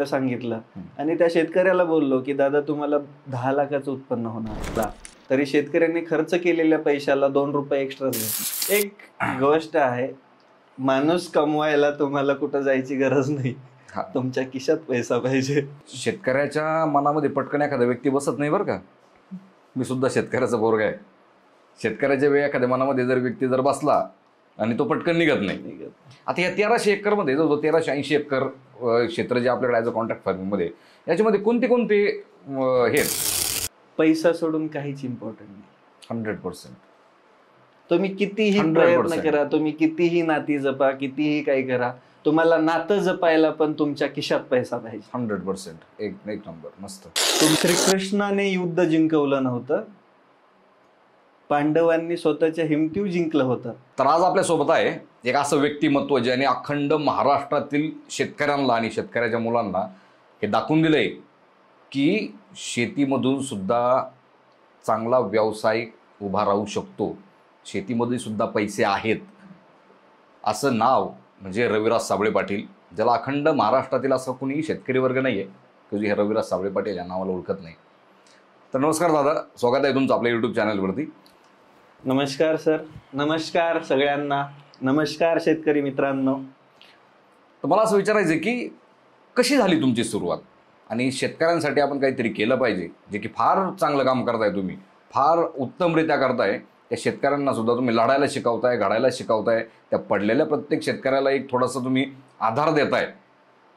सांगितलं आणि त्या शेतकऱ्याला बोललो की दादा तुम्हाला 10 लाखाचं उत्पन्न होणार, तरी शेतकऱ्यांनी खर्च केलेल्या पैशाला 2 रुपये एक्स्ट्रा दिले. एक गोष्ट आहे, माणूस कमवायला तुम्हाला कुठं जायची गरज नाही, तुमच्या खिशात पैसा पाहिजे. शेतकऱ्याच्या मनामध्ये पटकन एखादा व्यक्ती बसत नाही बरं का. मी सुद्धा शेतकऱ्याचा पोरगा आहे. शेतकऱ्याच्या वेळी एखाद्या मनामध्ये जर व्यक्ती जर बसला आणि तो पटकन निघत नाही. आता या 1300 एकरमध्ये जो 1380 एकर क्षेत्र जे आपल्याकडे ॲज अ कॉन्ट्रॅक्ट फार्मिंगमध्ये, याच्यामध्ये कोणते कोणते हे पैसा सोडून काहीच इम्पॉर्टंट नाही. 100%. तुम्ही कितीही प्रयत्न करा, तुम्ही कितीही नाती जपा, कितीही काही करा, तुम्हाला नातं जपायला पण तुमच्या खिशात पैसा पाहिजे. 100%. एक नंबर, मस्त. श्रीकृष्णाने युद्ध जिंकवलं नव्हतं, पांडवांनी स्वतःच्या हिमतीव जिंकलं होतं. तर आज आपल्या सोबत आहे एक असं व्यक्तिमत्व ज्याने अखंड महाराष्ट्रातील शेतकऱ्यांना आणि शेतकऱ्याच्या मुलांना हे दाखवून दिलंय की शेतीमधून सुद्धा चांगला व्यवसाय उभा राहू शकतो, शेतीमध्ये सुद्धा पैसे आहेत. असं नाव म्हणजे रविराज साबळे पाटील, ज्याला अखंड महाराष्ट्रातील असं कुणी शेतकरी वर्ग नाही आहे की हे रविराज साबळे पाटील या नावाला ओळखत नाही. तर नमस्कार दादा, स्वागत आहे तुमचं आपल्या यूट्यूब चॅनलवरती. नमस्कार सर, नमस्कार सगळ्यांना, नमस्कार शेतकरी मित्रांनो. तर मला असं विचारायचं की कशी झाली तुमची सुरुवात आणि शेतकऱ्यांसाठी आपण काहीतरी केलं पाहिजे, जे की फार चांगलं काम करताय, तुम्ही फार उत्तमरित्या करताय. त्या शेतकऱ्यांना सुद्धा तुम्ही लढायला शिकवताय, घडायला शिकवताय, त्या पडलेल्या प्रत्येक शेतकऱ्याला एक थोडासा तुम्ही आधार देताय.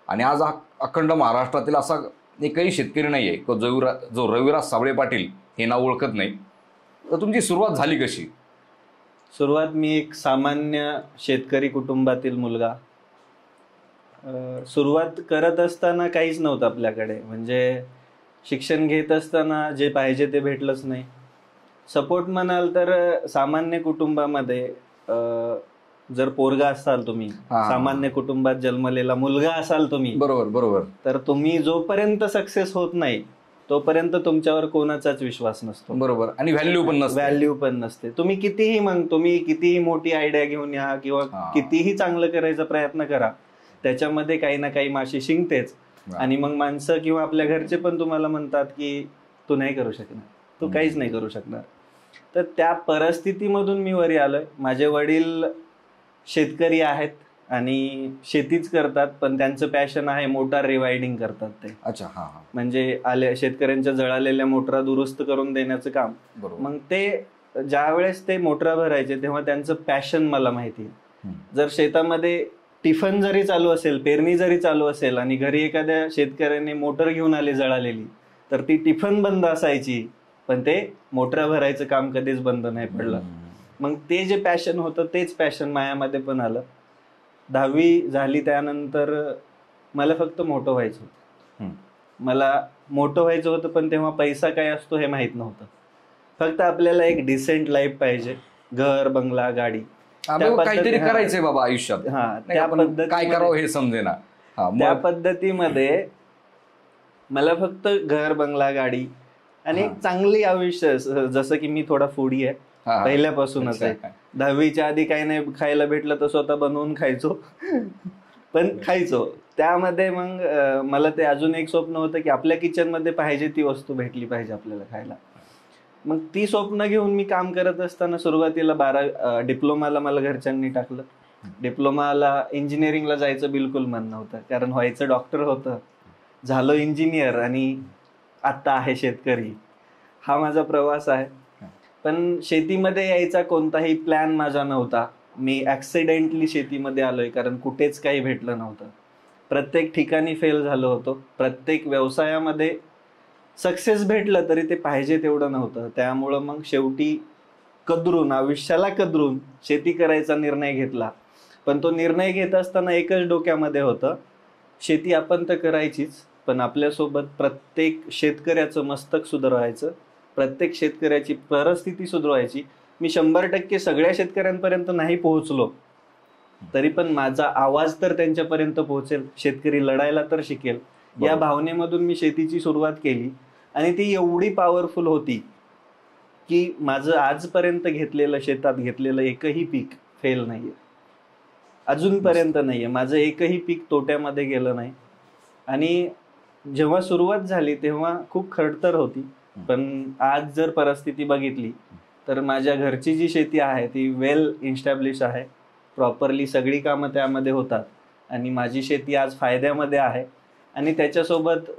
आणि आज अखंड महाराष्ट्रातील असा एकही शेतकरी नाही आहे जो रविराज साबळे पाटील हे नाव ओळखत नाही. तर तुमची सुरुवात झाली कशी? सुरुवात, मी एक सामान्य शेतकरी कुटुंबातील मुलगा. सुरुवात करत असताना काहीच नव्हतं आपल्याकडे, म्हणजे शिक्षण घेत असताना जे पाहिजे ते भेटलंच नाही. सपोर्ट म्हणाल तर सामान्य कुटुंबामध्ये जर पोरगा असाल तुम्ही, सामान्य कुटुंबात जन्मलेला मुलगा असाल तुम्ही, बरोबर, तर तुम्ही जोपर्यंत सक्सेस होत नाही तोपर्यंत तुमच्यावर कोणाचाच विश्वास नसतो. बरोबर. आणि व्हॅल्यू पण नसते. तुम्ही कितीही मोठी आयडिया घेऊन या किंवा कितीही चांगलं करायचा प्रयत्न करा, त्याच्यामध्ये काही ना काही माशी शिंकतेच. आणि मग माणसं किंवा आपल्या घरचे पण तुम्हाला म्हणतात की तू नाही करू शकणार, तू काहीच नाही करू शकणार. तर त्या परिस्थितीमधून मी वरी आलोय. माझे वडील शेतकरी आहेत आणि शेतीच करतात, पण त्यांचं पॅशन आहे मोटार रिवायडिंग करतात ते. अच्छा, म्हणजे शेतकऱ्यांच्या जळालेल्या मोटरा दुरुस्त करून देण्याचं काम. मग ते ज्या वेळेस ते मोटरा भरायचे तेव्हा त्यांचं पॅशन मला माहिती. जर शेतामध्ये टिफन जरी चालू असेल, पेरणी जरी चालू असेल आणि घरी एखाद्या शेतकऱ्याने मोटर घेऊन आले जळालेली, तर ती टिफन बंद असायची, पण ते मोटरा भरायचं काम कधीच बंद नाही पडलं. मग ते जे पॅशन होतं तेच पॅशन मायामध्ये पण आलं. 10वी झाली त्यानंतर मला फक्त मोठं व्हायचं होतं. पण तेव्हा पैसा काय असतो हे माहित नव्हतं. फक्त आपल्याला एक डिसेंट लाईफ पाहिजे, घर, बंगला, गाडी, काहीतरी करायचंय बाबा आयुष्यात. त्या पद्धती काय करावं हे समजेना. त्या पद्धतीमध्ये मला फक्त घर, बंगला, गाडी आणि एक चांगली आयुष्य. जसं की मी थोडा फूडी आहे पहिल्यापासूनच आहे. 10वीच्या आधी काही नाही खायला भेटलं तर स्वतः बनवून खायचो, पण खायचो. त्यामध्ये मग मला ते अजून एक स्वप्न होतं की आपल्या किचनमध्ये पाहिजे ती वस्तू भेटली पाहिजे आपल्याला खायला. मग ती स्वप्न घेऊन मी काम करत असताना सुरुवातीला डिप्लोमाला मला घरच्यांनी टाकलं. डिप्लोमाला इंजिनिअरिंगला जायचं बिलकुल मन नव्हतं, कारण व्हायचं डॉक्टर होतं. झालो इंजिनियर आणि आत्ता आहे शेतकरी. हा माझा प्रवास आहे. पण शेतीमध्ये यायचा कोणताही प्लॅन माझा नव्हता. मी ॲक्सिडेंटली शेतीमध्ये आलोय, कारण कुठेच काही भेटलं नव्हतं. प्रत्येक ठिकाणी फेल झालो होतो. प्रत्येक व्यवसायामध्ये सक्सेस भेटलं तरी ते पाहिजे तेवढं नव्हतं. त्यामुळं मग शेवटी आयुष्याला कदरून शेती करायचा निर्णय घेतला. पण तो निर्णय घेत असताना एकच डोक्यामध्ये होतं, शेती आपण तर करायचीच, पण आपल्यासोबत प्रत्येक शेतकऱ्याचं मस्तक सुधारायचं, प्रत्येक शेतकऱ्याची परिस्थिती सुधारायची. मी 100% सगळ्या शेतकऱ्यांपर्यंत नाही पोहोचलो, तरी पण माझा आवाज तर त्यांच्यापर्यंत पोहोचेल, शेतकरी लढायला तर शिकेल. या भावनेमधून मी शेतीची सुरुवात केली आणि ती एवढी पॉवरफुल होती की माझं आजपर्यंत शेतात घेतलेलं एकही पीक फेल नाहीये, अजूनपर्यंत नाहीये. माझं एकही पीक तोट्यामध्ये गेलं नाही. आणि जेव्हा सुरुवात झाली तेव्हा खूप खडतर होती, पण आज जर परिस्थिती बघितली तर माझ्या घरची जी शेती आहे ती वेल इन्स्टॅब्लिश आहे, प्रॉपरली सगळी कामं त्यामध्ये होतात आणि माझी शेती आज फायद्यामध्ये आहे. आणि त्याच्यासोबत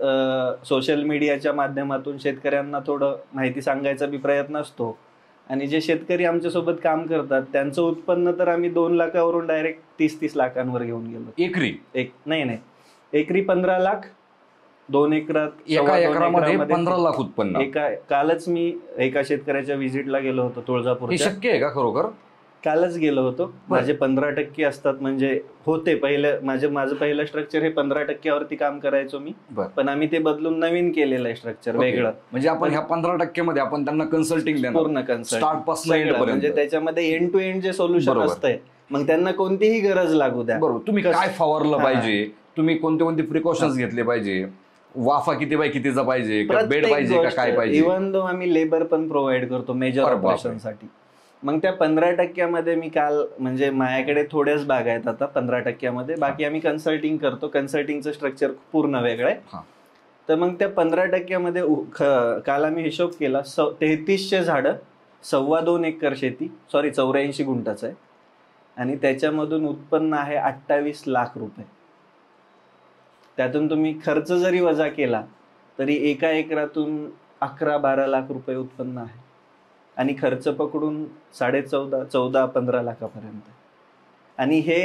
सोशल मीडियाच्या माध्यमातून शेतकऱ्यांना थोडं माहिती सांगायचा बी प्रयत्न असतो. आणि जे शेतकरी आमच्यासोबत काम करतात त्यांचं उत्पन्न तर आम्ही 2 लाखावरून डायरेक्ट 30-30 लाखांवर घेऊन गेलो. एकरी? नाही, एकरी 15 लाख, 2 एकरात, एका एकरामध्ये 15 लाख उत्पन्न. कालच मी एका शेतकऱ्याच्या व्हिजिटला गेलो होतो तुळजापूर. हे शक्य आहे का खरोखर? कालच गेलो होतो. माझे 15% असतात, म्हणजे होते माझं पहिलं स्ट्रक्चर हे 15%वरती काम करायचो मी, पण आम्ही ते बदलून नवीन केलेलं आहे स्ट्रक्चर वेगळं. म्हणजे आपण ह्या 15% मध्ये आपण त्यांना कन्सल्टिंग देणार, पूर्ण स्टार्ट पासून एंड पर्यंत, म्हणजे त्याच्यामध्ये एंड टू एंड जे सोल्युशन असतंय, मग त्यांना कोणतीही गरज लागू द्या. बरोबर. तुम्ही काय फवारलं पाहिजे, तुम्ही कोणते कोणते प्रिकॉशन्स घेतले पाहिजे, वाफा किती बाय कितीचा पाहिजे, बेड पाहिजे का काय पाहिजे, इव्हन दो आम्ही लेबर पण प्रोव्हाइड करतो मेजर ऑपरेशनसाठी. मग त्या 15% मी काल, म्हणजे माझ्याकडे थोड्याच बाग आहेत आता 15%, बाकी आम्ही कन्सल्टिंग करतो. कन्सल्टिंगचं स्ट्रक्चर पूर्ण वेगळं आहे. तर मग त्या 15% काल आम्ही हिशोब केला, 3300 झाडं, 2.25 एकर शेती, 84 गुंठाचं आहे, आणि त्याच्यामधून उत्पन्न आहे 28 लाख रुपये. त्यातून तुम्ही खर्च जरी वजा केला तरी एका एकरातून 11-12 लाख रुपये उत्पन्न आहे, आणि खर्च पकडून 14-15 लाखापर्यंत. आणि हे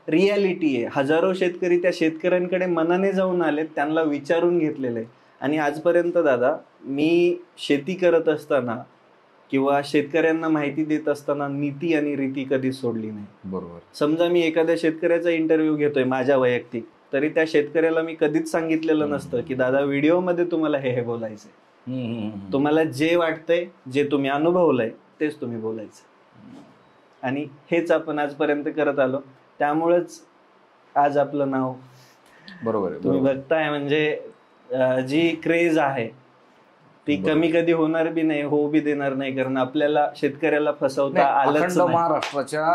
रियालिटी आहे. हजारो शेतकरी त्या शेतकऱ्यांकडे मनाने जाऊन आलेत, त्यांना विचारून घेतलेलं आहे. आणि आजपर्यंत दादा मी शेती करत असताना किंवा शेतकऱ्यांना माहिती देत असताना नीती आणि रीती कधीच सोडली नाही. बरोबर. समजा मी एखाद्या शेतकऱ्याचा इंटरव्ह्यू घेतोय माझ्या वैयक्तिक, तरी त्या शेतकऱ्याला मी कधीच सांगितलेलं नसतं की दादा व्हिडिओमध्ये तुम्हाला हे बोलायचंय, तुम्हाला जे वाटतंय, जे तुम्ही अनुभवलंय तेच तुम्ही बोलायचं. आणि हेच आपण आजपर्यंत करत आलो. त्यामुळेच आज आपलं नाव बरोबर तुम्ही बघताय. म्हणजे जी क्रेज आहे ती कमी कधी होणार बी नाही, होऊ बी देणार नाही, कारण आपल्याला शेतकऱ्याला फसवता आलंच नाही. महाराष्ट्राच्या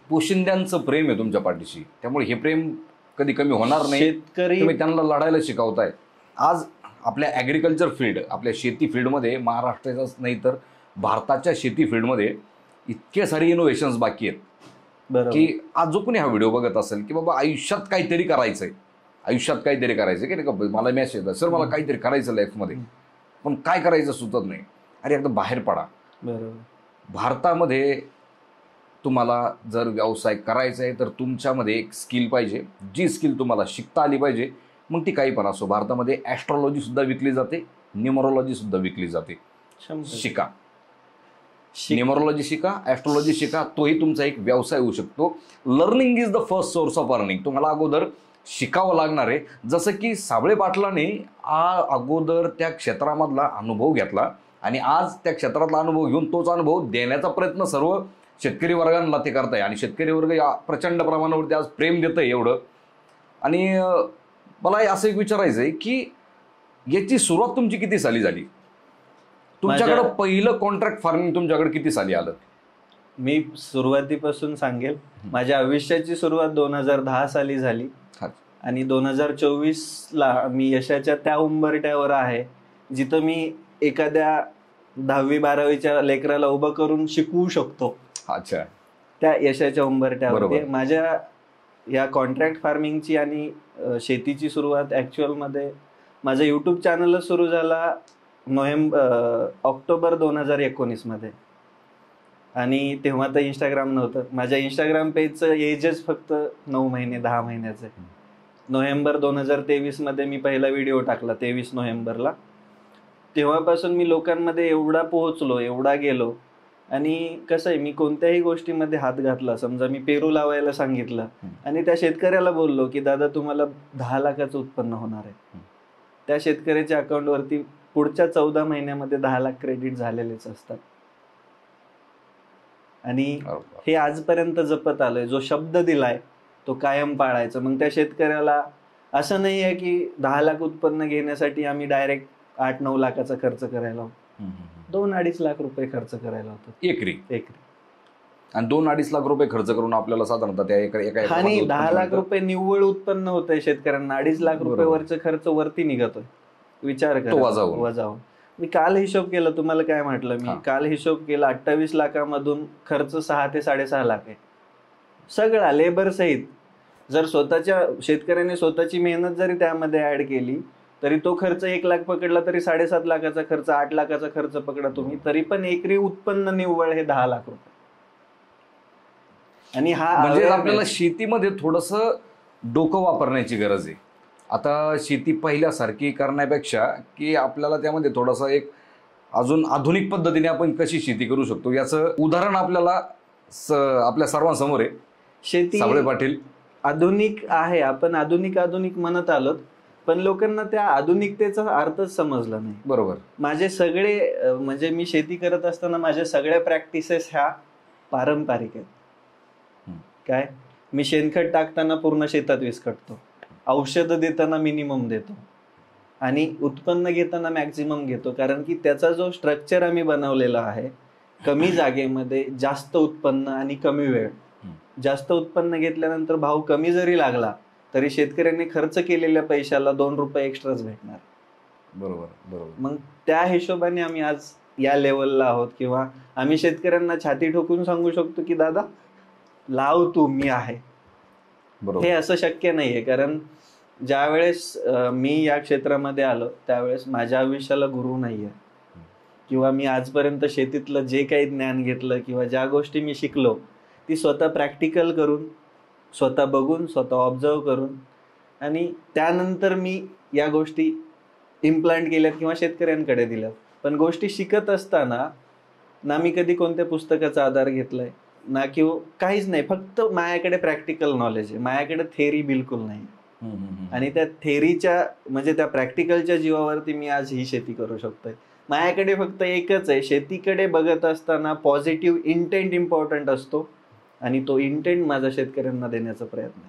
पोशिंद्यांचं प्रेम आहे तुमच्या पाठीशी, त्यामुळे हे प्रेम कधी कमी होणार नाही. शेतकरी तुम्ही त्यांना लढायला शिकवताय. आज आपल्या ॲग्रिकल्चर फील्ड, आपल्या शेती फील्डमध्ये, महाराष्ट्राचाच नाही तर भारताच्या शेती फील्डमध्ये इतके सारे इनोव्हेशन्स बाकी आहेत की आज जो कोणी हा व्हिडिओ बघत असेल की बाबा आयुष्यात काहीतरी करायचंय, की नाही, मला मेसेज येतात, सर मला काहीतरी करायचं लाईफमध्ये, पण काय करायचं सुचत नाही. अरे एकदा बाहेर पडा. भारतामध्ये तुम्हाला जर व्यवसाय करायचा आहे तर तुमच्यामध्ये एक स्किल पाहिजे, जी स्किल तुम्हाला शिकता आली पाहिजे. मग ती काही पण असो. भारतामध्ये ॲस्ट्रॉलॉजी सुद्धा विकली जाते, न्यूमरोलॉजी सुद्धा विकली जाते. शिका, न्यूमरोलॉजी शिका, ॲस्ट्रॉलॉजी शिका, तोही तुमचा एक व्यवसाय होऊ शकतो. Learning is the first source of earning. तुम्हाला अगोदर शिकावं लागणार आहे. जसं की साबळे पाटलाने अगोदर त्या क्षेत्रामधला अनुभव घेतला आणि आज त्या क्षेत्रातला अनुभव घेऊन तोच अनुभव देण्याचा प्रयत्न सर्व शेतकरी वर्गांना ते करताय. आणि शेतकरी वर्ग या प्रचंड प्रमाणावरती आज प्रेम देत आहे एवढं. आणि मला असं एक विचारायचं आहे की याची सुरुवात तुमची किती साली झाली? तुमच्याकडं पहिलं कॉन्ट्रॅक्ट फार्मिंग तुमच्याकडे किती साली आलं? मी सुरुवातीपासून सांगेल, माझ्या आयुष्याची सुरुवात 2010 साली झाली आणि 2024ला मी यशाच्या त्या उंबरठ्यावर आहे जिथं मी एखाद्या 10वी-12वीच्या लेकराला उभं करून शिकवू शकतो. अच्छा. त्या यशाच्या उंबरठ्यावर माझ्या या कॉन्ट्रॅक्ट फार्मिंगची आणि शेतीची सुरुवात ॲक्च्युअलमध्ये माझं यूट्यूब चॅनलच सुरू झाला ऑक्टोबर 2019 मध्ये. आणि तेव्हा तर इंस्टाग्राम नव्हतं. माझ्या इंस्टाग्राम पेजचं एजच फक्त 9 महिने 10 महिन्याचं आहे. नोव्हेंबर 2023 मध्ये मी पहिला व्हिडिओ टाकला, 23 नोव्हेंबरला. तेव्हापासून मी लोकांमध्ये एवढा पोहोचलो, एवढा गेलो. आणि कसं आहे, मी कोणत्याही गोष्टीमध्ये हात घातला, समजा मी पेरू लावायला सांगितलं आणि त्या शेतकऱ्याला बोललो की दादा तुम्हाला 10 लाखाचं उत्पन्न होणार आहे, त्या शेतकऱ्याच्या अकाउंटवरती पुढच्या 14 महिन्यामध्ये 10 लाख क्रेडिट झालेलेच असतात. आणि हे आजपर्यंत जपत आलोय. जो शब्द दिलाय तो कायम पाळायचा. मग त्या शेतकऱ्याला असं नाही आहे की 10 लाख उत्पन्न घेण्यासाठी आम्ही डायरेक्ट 8-9 लाखाचा खर्च करायला होतो. 2-2.5 लाख रुपये खर्च करायला होतो एकरी. आणि 2-2.5 लाख रुपये खर्च करून आपल्याला साधारणतः त्या एका आणि 10 लाख रुपये निव्वळ उत्पन्न होतंय शेतकऱ्यांना, 2.5 लाख रुपये वरचा खर्च वरती निघतोय. विचार करा, वजावून. मी काल हिशोब केला, तुम्हाला काय म्हटलं मी, काल हिशोब केला 28 लाखामधून खर्च 6 ते 6.5 लाख आहे सगळा लेबर सहित. जर स्वतःच्या शेतकऱ्याने स्वतःची मेहनत जरी त्यामध्ये ऍड केली तरी तो खर्च 1 लाख पकडला तरी 7.5 लाखाचा खर्च, 8 लाखाचा खर्च पकडा तुम्ही, तरी पण एकरी उत्पन्न निव्वळ हे 10 लाख रुपये. आणि हा म्हणजे आपल्याला शेतीमध्ये थोडस डोकं वापरण्याची गरज आहे. आता शेती पहिल्यासारखी करण्यापेक्षा की आपल्याला त्यामध्ये थोडासा एक अजून आधुनिक पद्धतीने आपण कशी शेती करू शकतो याचं उदाहरण आपल्याला आपल्या सर्वांसमोर आहे. शेती साबळे पाटील आधुनिक आहे, आपण आधुनिक म्हणत आलोत, पण लोकांना त्या आधुनिकतेचा अर्थच समजला नाही. बरोबर. माझे सगळे म्हणजे मी शेती करत असताना माझ्या सगळ्या प्रॅक्टिसेस ह्या पारंपरिक आहेत. काय, मी शेणखत टाकताना पूर्ण शेतात विस्कटतो, औषधं देताना मिनिमम देतो आणि उत्पन्न घेताना मॅक्झिमम घेतो. कारण की त्याचा जो स्ट्रक्चर आम्ही बनवलेला आहे, कमी जागेमध्ये जास्त उत्पन्न आणि कमी वेळ. जास्त उत्पन्न घेतल्यानंतर भाव कमी जरी लागला तरी शेतकऱ्यांनी खर्च केलेल्या पैशाला 2 रुपये एक्स्ट्राच भेटणार. बरोबर. मग त्या हिशोबाने आम्ही आज या लेवलला आहोत, किंवा आम्ही शेतकऱ्यांना छाती ठोकून सांगू शकतो की दादा लाव तू, मी आहे. हे असं शक्य नाहीये, कारण ज्या वेळेस मी या क्षेत्रामध्ये आलो त्यावेळेस माझ्या आयुष्याला गुरु नाहीये, किंवा मी आजपर्यंत शेतीतलं जे काही ज्ञान घेतलं किंवा ज्या गोष्टी मी शिकलो ती स्वतः प्रॅक्टिकल करून, स्वतः बघून, स्वतः ऑब्झर्व करून, आणि त्यानंतर मी या गोष्टी इम्प्लांट केल्यात किंवा शेतकऱ्यांकडे दिल्यात. पण गोष्टी शिकत असताना ना मी कधी कोणत्या पुस्तकाचा आधार घेतलाय ना किंवा काहीच नाही, फक्त माझ्याकडे प्रॅक्टिकल नॉलेज आहे, माझ्याकडे थेअरी बिलकुल नाही. आणि त्या थेअरीच्या म्हणजे त्या प्रॅक्टिकलच्या जीवावरती मी आज ही शेती करू शकतोय. माझ्याकडे फक्त एकच आहे, शेतीकडे बघत असताना पॉझिटिव्ह इंटेंट इम्पॉर्टंट असतो आणि तो इंटेंट माझा शेतकऱ्यांना देण्याचा प्रयत्न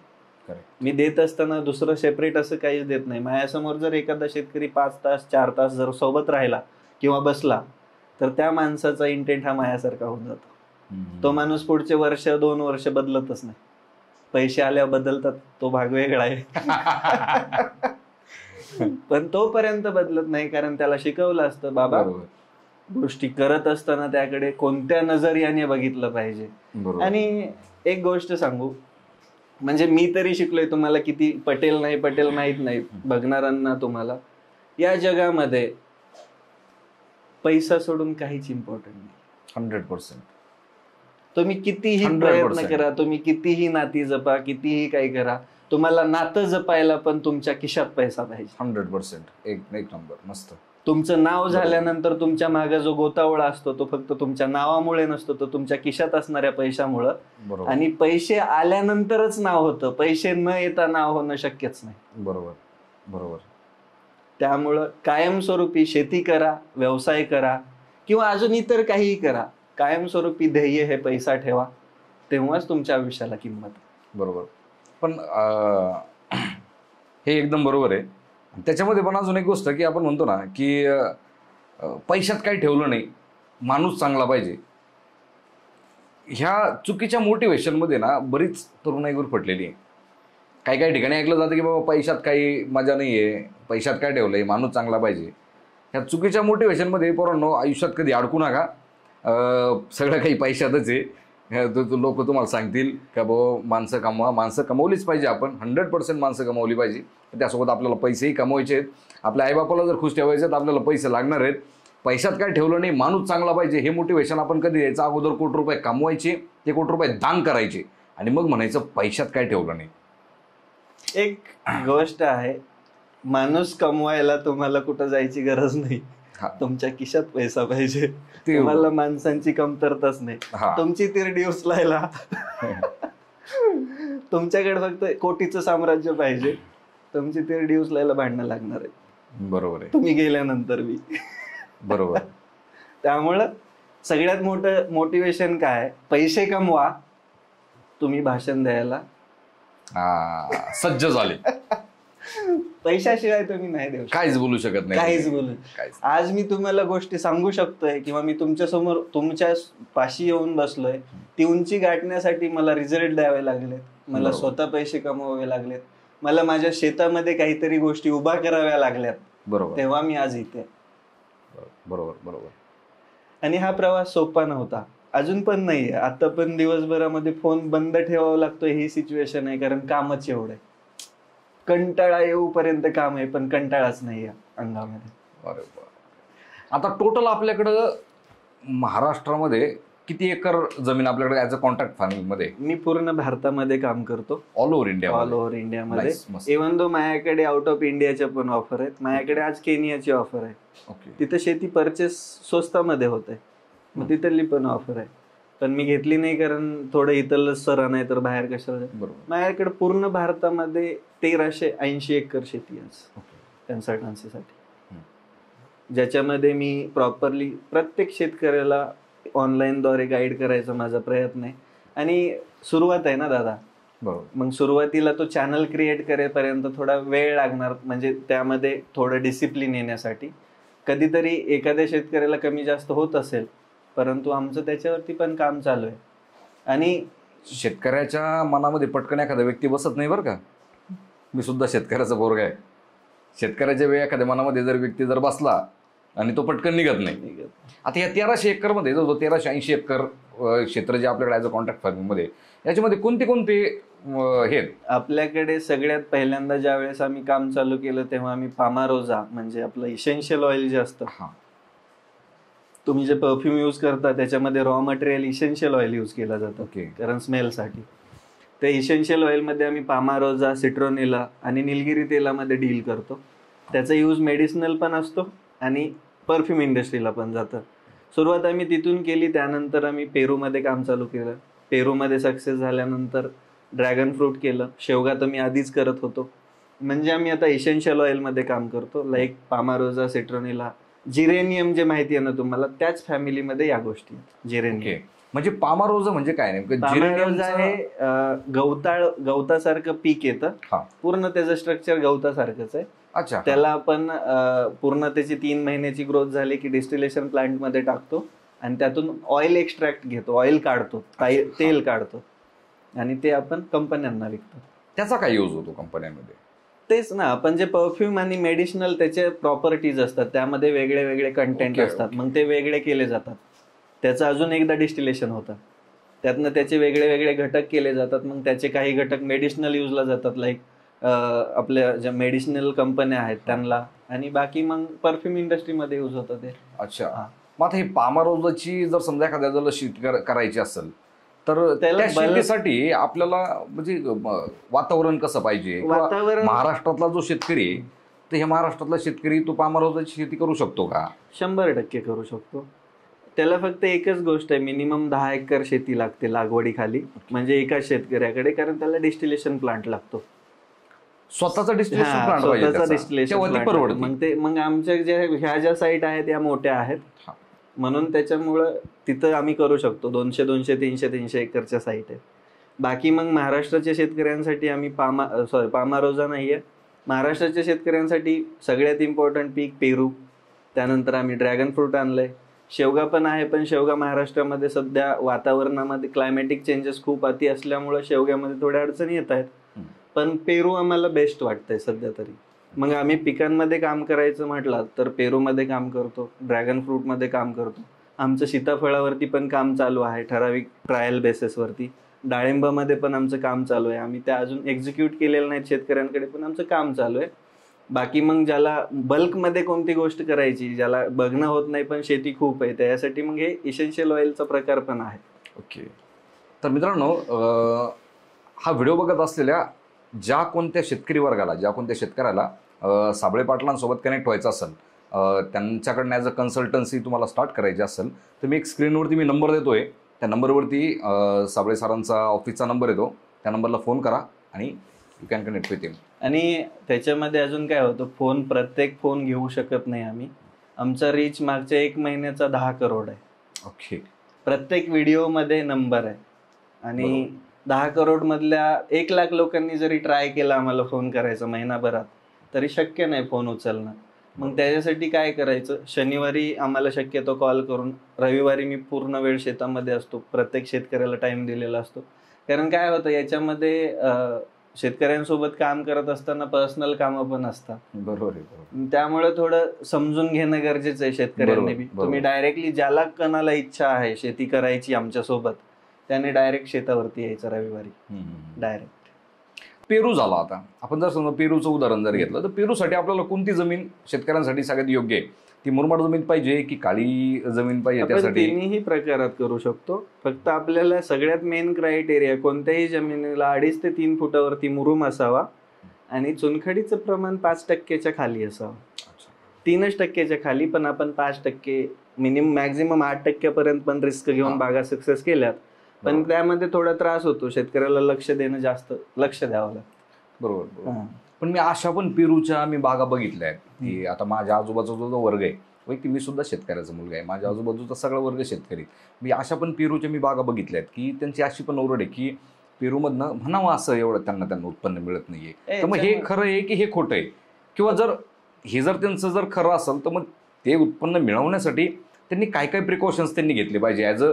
आहे. मी देत असताना दुसरं सेपरेट असं काहीच देत नाही. माझ्यासमोर जर एखादा शेतकरी 5 तास 4 तास जर सोबत राहिला किंवा बसला तर त्या माणसाचा इंटेंट हा माझ्यासारखा होऊन जातो. तो माणूस पुढचे 1-2 वर्ष बदलतच नाही. पैसे आल्यावर बदलतात, तो भाग वेगळा आहे. पण तोपर्यंत बदलत नाही, कारण त्याला शिकवलं असतं बाबा गोष्टी करत असताना त्याकडे कोणत्या नजरियाने बघितलं पाहिजे. आणि एक गोष्ट सांगू, म्हणजे मी तरी शिकलोय, तुम्हाला किती पटेल माहित नाही बघणाऱ्यांना, तुम्हाला या जगामध्ये पैसा सोडून काहीच इम्पॉर्टंट नाही. 100%. तुम्ही कितीही प्रयत्न करा, तुम्ही कितीही नाती जपा, कितीही काही करा, तुम्हाला नातं जपायला पण तुमच्या खिशात पैसा पाहिजे. 100%. एक नंबर, मस्त. तुमचं नाव झाल्यानंतर तुमच्या मागे जो गोतावळा असतो तो फक्त तुमच्या नावामुळे नसतो, तो तुमच्या खिशात असणाऱ्या पैशामुळं. आणि पैसे आल्यानंतरच नाव होतं, पैसे न येता नाव होणं शक्यच नाही. बरोबर. त्यामुळं कायमस्वरूपी शेती करा, व्यवसाय करा किंवा अजून इतर काहीही करा, कायमस्वरूपी ध्येय हे पैसा ठेवा, तेव्हाच तुमच्या आयुष्याला किंमत. बरोबर. पण हे एकदम बरोबर आहे. त्याच्यामध्ये पण अजून एक गोष्ट की आपण म्हणतो ना की पैशात काही ठेवलं नाही, माणूस चांगला पाहिजे. ह्या चुकीच्या मोटिवेशनमध्ये ना बरीच तरुणाई गुरफटलेली आहे. काही ठिकाणी ऐकलं जातं की बाबा पैशात काही मजा नाही आहे, पैशात काय ठेवलंय, माणूस चांगला पाहिजे. ह्या चुकीच्या मोटिवेशनमध्ये पोरांनो आयुष्यात कधी अडकू नका. सगळं काही पैशातच आहे. लोक तुम्हाला सांगतील का बाबा माणसं कमवलीच पाहिजे, आपण 100% माणसं कमवली पाहिजे. त्यासोबत आपल्याला पैसेही कमवायचे आहेत. आपल्या आईबापाला जर खुश ठेवायचे तर आपल्याला पैसे लागणार आहेत. पैशात काय ठेवलं नाही, माणूस चांगला पाहिजे, हे मोटिवेशन आपण कधी द्यायचं? अगोदर ₹1 कोटी कमवायचे, ते ₹1 कोटी दान करायचे आणि मग म्हणायचं पैशात काय ठेवलं नाही. एक गोष्ट आहे, माणूस कमवायला तुम्हाला कुठं जायची गरज नाही, तुमच्या खिशात पैसा पाहिजे. तुम्हाला माणसांची कमतरताच नाही. तुमची तिरडी उचलायला तुमच्याकडे फक्त कोटीचं साम्राज्य पाहिजे, तुमची तिरडी उचलायला भांडणं लागणार आहे. बरोबर आहे. तुम्ही गेल्यानंतर बी. बरोबर. त्यामुळं सगळ्यात मोठं मोटिवेशन काय, पैसे कमवा, तुम्ही भाषण द्यायला सज्ज झाले. पैशाशिवाय तुम्ही नाही देऊ शकत. काहीच बोलू शकत नाही, काहीच बोलू. आज मी तुम्हाला गोष्टी सांगू शकतोय किंवा मी तुमच्या समोर तुमच्या पाशी येऊन बसलोय, ती उंची गाठण्यासाठी मला रिझल्ट द्यावे लागलेत, मला स्वतः पैसे कमवावे लागलेत, मला माझ्या शेतामध्ये काहीतरी गोष्टी उभा कराव्या लागल्यात. बरोबर. तेव्हा मी आज इथे. बरोबर बरोबर. आणि हा प्रवास सोपा नव्हता, अजून पण नाहीये. आता पण दिवसभरामध्ये फोन बंद ठेवावा लागतोय ही सिच्युएशन आहे, कारण कामच एवढं आहे. कंटाळा येऊपर्यंत काम आहे, पण कंटाळाच नाही अंगामध्ये. अरे आता टोटल आपल्याकडं महाराष्ट्रामध्ये किती एकर जमीन आपल्याकडे ऍज अ कॉन्ट्रॅक्ट फार्मिंग मध्ये? मी पूर्ण भारतामध्ये काम करतो, all over India. All over इंडियामध्ये. इव्हन दो माझ्याकडे आउट ऑफ इंडियाच्या पण ऑफर आहेत. माझ्याकडे आज केनियाची ऑफर आहे, तिथे शेती परचेस स्वस्तामध्ये होते, मग तिथली पण ऑफर आहे, पण मी घेतली नाही कारण थोडं इथलं सर नाही तर बाहेर कशाला. माझ्याकडे पूर्ण भारतामध्ये 1380 एकर शेती आहे कन्सल्टन्सीसाठी, ज्याच्यामध्ये मी प्रॉपरली प्रत्येक शेतकऱ्याला ऑनलाईन द्वारे गाईड करायचा माझा प्रयत्न आहे. आणि सुरुवात आहे ना दादा, मग सुरुवातीला तो चॅनल क्रिएट करेपर्यंत थोडा वेळ लागणार, म्हणजे त्यामध्ये थोडं डिसिप्लिन येण्यासाठी. कधीतरी एखाद्या शेतकऱ्याला कमी जास्त होत असेल, परंतु आमचं त्याच्यावरती पण काम चालू आहे. आणि शेतकऱ्याच्या मनामध्ये पटकन एखादा व्यक्ती बसत नाही बरं का. मी सुद्धा शेतकऱ्याचा पोरगा आहे. शेतकऱ्याच्या वेळी एखाद्या मनामध्ये जर व्यक्ती जर बसला आणि तो पटकन निघत नाही. आता या 1300 एकर मध्ये जो 1380 एकर क्षेत्र जे आपल्याकडे ॲज अ कॉन्ट्रॅक्ट फार्मिंग मध्ये, याच्यामध्ये कोणते कोणते हे आपल्याकडे? सगळ्यात पहिल्यांदा ज्या वेळेस आम्ही काम चालू केलं तेव्हा आम्ही पामारोजा, म्हणजे आपलं इसेन्शियल ऑइल जे असतं, तुम्ही जे परफ्यूम यूज करता त्याच्यामध्ये raw material essential oil use केला जातं, कारण स्मेलसाठी. ते इसेन्शियल ऑइलमध्ये आम्ही पामारोजा, सिट्रोनिला आणि निलगिरी तेलामध्ये डील करतो. त्याचा यूज मेडिसिनल पण असतो आणि परफ्यूम इंडस्ट्रीला पण जातं. सुरुवात आम्ही तिथून केली. त्यानंतर आम्ही पेरूमध्ये काम चालू केलं. पेरूमध्ये सक्सेस झाल्यानंतर ड्रॅगन फ्रूट केलं. शेवगा तर मी आधीच करत होतो. म्हणजे आम्ही आता इसेन्शियल ऑइलमध्ये काम करतो, लाईक पामारोजा, सिट्रोनिला, जिरेनियम जे माहिती आहे ना तुम्हाला, त्याच फॅमिलीमध्ये या गोष्टी. जिरेनियम म्हणजे पामारोजा म्हणजे काय नेमकं? पामारोजा हे गवतासारखं पीक येतं, पूर्ण त्याचं स्ट्रक्चर गवतासारखंच आहे. अच्छा. त्याला आपण पूर्ण त्याची 3 महिन्याची ग्रोथ झाली की डिस्टिलेशन प्लांट मध्ये टाकतो आणि त्यातून ऑइल एक्स्ट्रॅक्ट घेतो, ऑइल काढतो, तेल काढतो आणि ते आपण कंपन्यांना विकतो. त्याचा काय यूज होतो कंपन्यांमध्ये? तेच ना, आपण जे परफ्यूम आणि मेडिसिनल त्याचे प्रॉपर्टीज असतात, त्यामध्ये वेगळे वेगळे कंटेंट असतात, मग ते वेगळे केले जातात. त्याचं अजून एकदा डिस्टिलेशन होतं, त्यातनं त्याचे वेगळे वेगळे घटक केले जातात. मग त्याचे काही घटक मेडिसिनल यूजला जातात, लाईक आपल्या ज्या मेडिसिनल कंपन्या आहेत त्यांना, आणि बाकी मग परफ्यूम इंडस्ट्रीमध्ये यूज होतं ते. अच्छा. मग आता ही पामारोजाची जर समजा एखाद्याला शेती करायची असेल तर त्या शेतीसाठी आपल्याला म्हणजे वातावरण कसं पाहिजे? महाराष्ट्रातला जो शेतकरी आहे तर हे महाराष्ट्रातला शेतकरी तो पामारोजाची शेती करू शकतो का? 100% करू शकतो. त्याला फक्त एकच गोष्ट आहे, मिनिमम 10 एकर शेती लागते लागवडीखाली, म्हणजे एका शेतकऱ्याकडे, कारण त्याला डिस्टिलेशन प्लांट लागतो. स्वतःचा डिस्टिलेशन प्लांट पाहिजे. मग आमच्या ह्या ज्या साईट आहेत या मोठ्या आहेत, म्हणून त्याच्यामुळं तिथं आम्ही करू शकतो. 200, 200, 300, 300 एकरच्या साईट आहेत. बाकी मग महाराष्ट्राच्या शेतकऱ्यांसाठी आम्ही पामारोजा नाहीये. महाराष्ट्राच्या शेतकऱ्यांसाठी सगळ्यात इम्पॉर्टंट पीक पेरू, त्यानंतर आम्ही ड्रॅगन फ्रूट आणलंय. शेवगा पण आहे, पण शेवगा महाराष्ट्रामध्ये सध्या वातावरणामध्ये क्लायमॅटिक चेंजेस खूप अति असल्यामुळे शेवग्यामध्ये थोड्या अडचणी येत आहेत, पण पेरू आम्हाला बेस्ट वाटतंय सध्या तरी. मग आम्ही पिकांमध्ये काम करायचं म्हटलं तर पेरूमध्ये काम करतो, ड्रॅगन फ्रूटमध्ये काम करतो. आमचं सीताफळावरती पण काम चालू आहे ठराविक ट्रायल बेसिसवरती. डाळिंबामध्ये पण आमचं काम चालू आहे. आम्ही त्या अजून एक्झिक्यूट केलेलं नाहीत शेतकऱ्यांकडे, पण आमचं काम चालू आहे. बाकी मग ज्याला बल्कमध्ये कोणती गोष्ट करायची, ज्याला बघणं होत नाही पण शेती खूप आहे, त्यासाठी मग हे इसेन्शियल ऑइलचा प्रकार पण आहे. ओके. तर मित्रांनो, हा व्हिडिओ बघत असलेल्या ज्या कोणत्या शेतकरी वर्गाला, ज्या कोणत्या शेतकऱ्याला साबळे पाटलांसोबत कनेक्ट व्हायचं असेल, त्यांच्याकडनं ॲज अ कन्सल्टन्सी तुम्हाला स्टार्ट करायची असेल तर मी एक स्क्रीनवरती मी नंबर देतोय, त्या नंबरवरती साबळे सरांचा ऑफिसचा नंबर येतो, त्या नंबरला फोन करा आणि यू कॅन कनेक्ट विथ हिम. आणि त्याच्यामध्ये अजून काय होतं, प्रत्येक फोन घेऊ शकत नाही आम्ही. आमचा रीच मागच्या 1 महिन्याचा 10 करोड आहे. ओके. प्रत्येक व्हिडिओमध्ये नंबर आहे आणि 10 करोड मधल्या 1 लाख लोकांनी जरी ट्राय केला आम्हाला फोन करायचा महिनाभरात, तरी शक्य नाही फोन उचलणं. मग त्याच्यासाठी काय करायचं, शनिवारी आम्हाला शक्यतो कॉल करून, रविवारी मी पूर्ण वेळ शेतामध्ये असतो, प्रत्येक शेतकऱ्याला टाइम दिलेला असतो. कारण काय होतं याच्यामध्ये शेतकऱ्यांसोबत काम करत असताना पर्सनल कामं पण असतात. बरोबर आहे. त्यामुळे थोडं समजून घेणं गरजेचं आहे शेतकऱ्यांनी बी. तुम्ही डायरेक्टली ज्याला कोणाला इच्छा आहे शेती करायची आमच्यासोबत, त्याने डायरेक्ट शेतावरती यायचं रविवारी डायरेक्ट. पेरू झाला, आता आपण जर समजा पेरूचं उदाहरण जर घेतलं तर पेरूसाठी आपल्याला कोणती जमीन शेतकऱ्यांसाठी सगळ्यात योग्य आहे? ती मुरमाड जमीन पाहिजे की काळी जमीन पाहिजे? त्यासाठी तिन्ही प्रकारात करू शकतो. फक्त आपल्याला सगळ्यात मेन क्रायटेरिया, कोणत्याही जमिनीला 2.5 ते 3 फुटावरती मुरुम असावा आणि चुनखडीचं प्रमाण 5% खाली असावं. 3% खाली, पण आपण 5% मॅक्झिमम 8% पण रिस्क घेऊन बागा सक्सेस केल्यात. पण त्यामध्ये थोडा त्रास होतो शेतकऱ्याला, लक्ष द्यावं लागतं. बरोबर. पण मी अशा पण पेरूच्या बागा बघितल्या आहेत की आता माझ्या आजूबाजूचा जो वर्ग आहे, मी सुद्धा शेतकऱ्याचा मुलगा आहे, माझ्या आजूबाजूचा सगळा वर्ग शेतकरी, मी अशा पण पेरूच्या बागा बघितल्या आहेत की त्यांची अशी पण ओरड आहे की पेरूमधनं म्हणावं असं एवढं त्यांना उत्पन्न मिळत नाहीये. तर मग हे खरं आहे की हे खोटं आहे? किंवा जर त्यांचं जर खरं असेल तर मग ते उत्पन्न मिळवण्यासाठी त्यांनी काय काय प्रिकॉशन्स त्यांनी घेतले पाहिजे? ॲज अ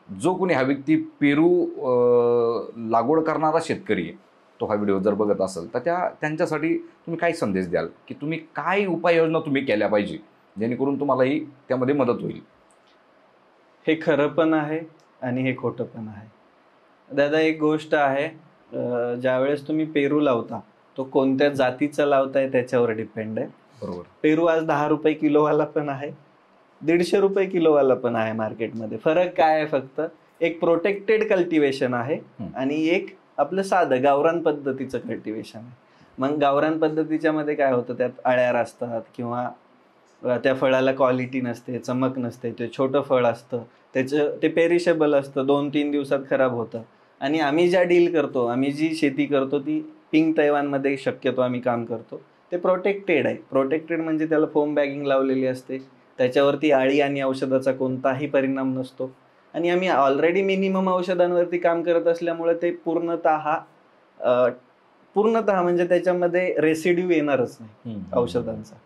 जो कोणी हा व्यक्ती पेरू लागवड करणारा शेतकरी आहे, तो हा व्हिडिओ जर बघत असेल तर त्यांच्यासाठी तुम्ही काय संदेश द्याल की तुम्ही काय उपाययोजना तुम्ही केल्या पाहिजे जेणेकरून तुम्हालाही त्यामध्ये मदत होईल? हे खरं पण आहे आणि हे खोटं पण आहे. दादा, एक गोष्ट आहे, ज्यावेळेस तुम्ही पेरू लावता तो कोणत्या जातीचा लावताय त्याच्यावर डिपेंड आहे. बरोबर. पेरू आज 10 रुपये किलोवाला पण आहे, 150 रुपये किलोवाला पण आहे मार्केटमध्ये. फरक काय आहे, फक्त एक प्रोटेक्टेड कल्टिवेशन आहे आणि एक आपलं साधं गावरान पद्धतीचं कल्टिवेशन आहे. मग गावरान पद्धतीच्या मध्ये काय होतं, त्यात अळ्या असतात किंवा त्या फळाला क्वालिटी नसते, चमक नसते, ते छोटं फळ असतं, ते पेरिशेबल असतं, 2-3 दिवसात खराब होतं. आणि आम्ही आम्ही जी शेती करतो ती पिंक तैवानमध्ये शक्यतो आम्ही काम करतो, ते प्रोटेक्टेड आहे. प्रोटेक्टेड म्हणजे त्याला फोम बॅगिंग लावलेली असते, त्याच्यावरती आळी आणि औषधाचा कोणताही परिणाम नसतो. आणि आम्ही ऑलरेडी मिनिमम औषधांवरती काम करत असल्यामुळे ते पूर्णतः म्हणजे त्याच्यामध्ये रेसिड्यू येणारच नाही औषधांचा.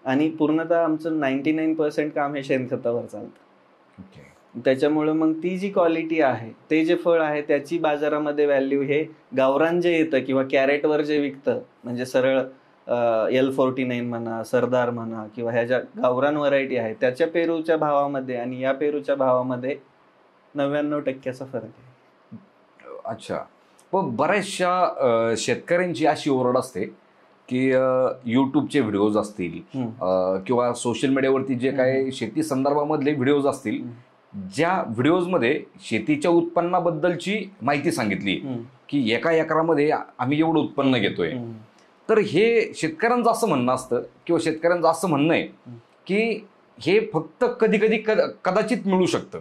आणि पूर्णतः आमचं 99% काम हे शेणखतावर चालतं. त्याच्यामुळे मग ती जी क्वालिटी आहे, ते जे फळ आहे, त्याची बाजारामध्ये व्हॅल्यू हे गावरान जे येतं किंवा कॅरेटवर जे विकतं, म्हणजे सरळ L49 म्हणा, सरदार म्हणा, किंवा ह्या ज्या गावरान व्हरायटी आहे त्याच्या पेरूच्या भावामध्ये आणि या पेरूच्या भावामध्ये 99% फरक आहे. अच्छा. पण बऱ्याचशा शेतकऱ्यांची अशी ओरड असते की यूट्यूबचे व्हिडिओज असतील किंवा सोशल मीडियावरती जे काही शेती संदर्भामधले व्हिडिओज असतील, ज्या व्हिडिओजमध्ये शेतीच्या उत्पन्नाबद्दलची माहिती सांगितली की एका एकरामध्ये आम्ही एवढं उत्पन्न घेतोय, तर हे शेतकऱ्यांचं असं म्हणणं असतं किंवा शेतकऱ्यांचं असं म्हणणं आहे की हे फक्त कधी कदाचित मिळू शकतं.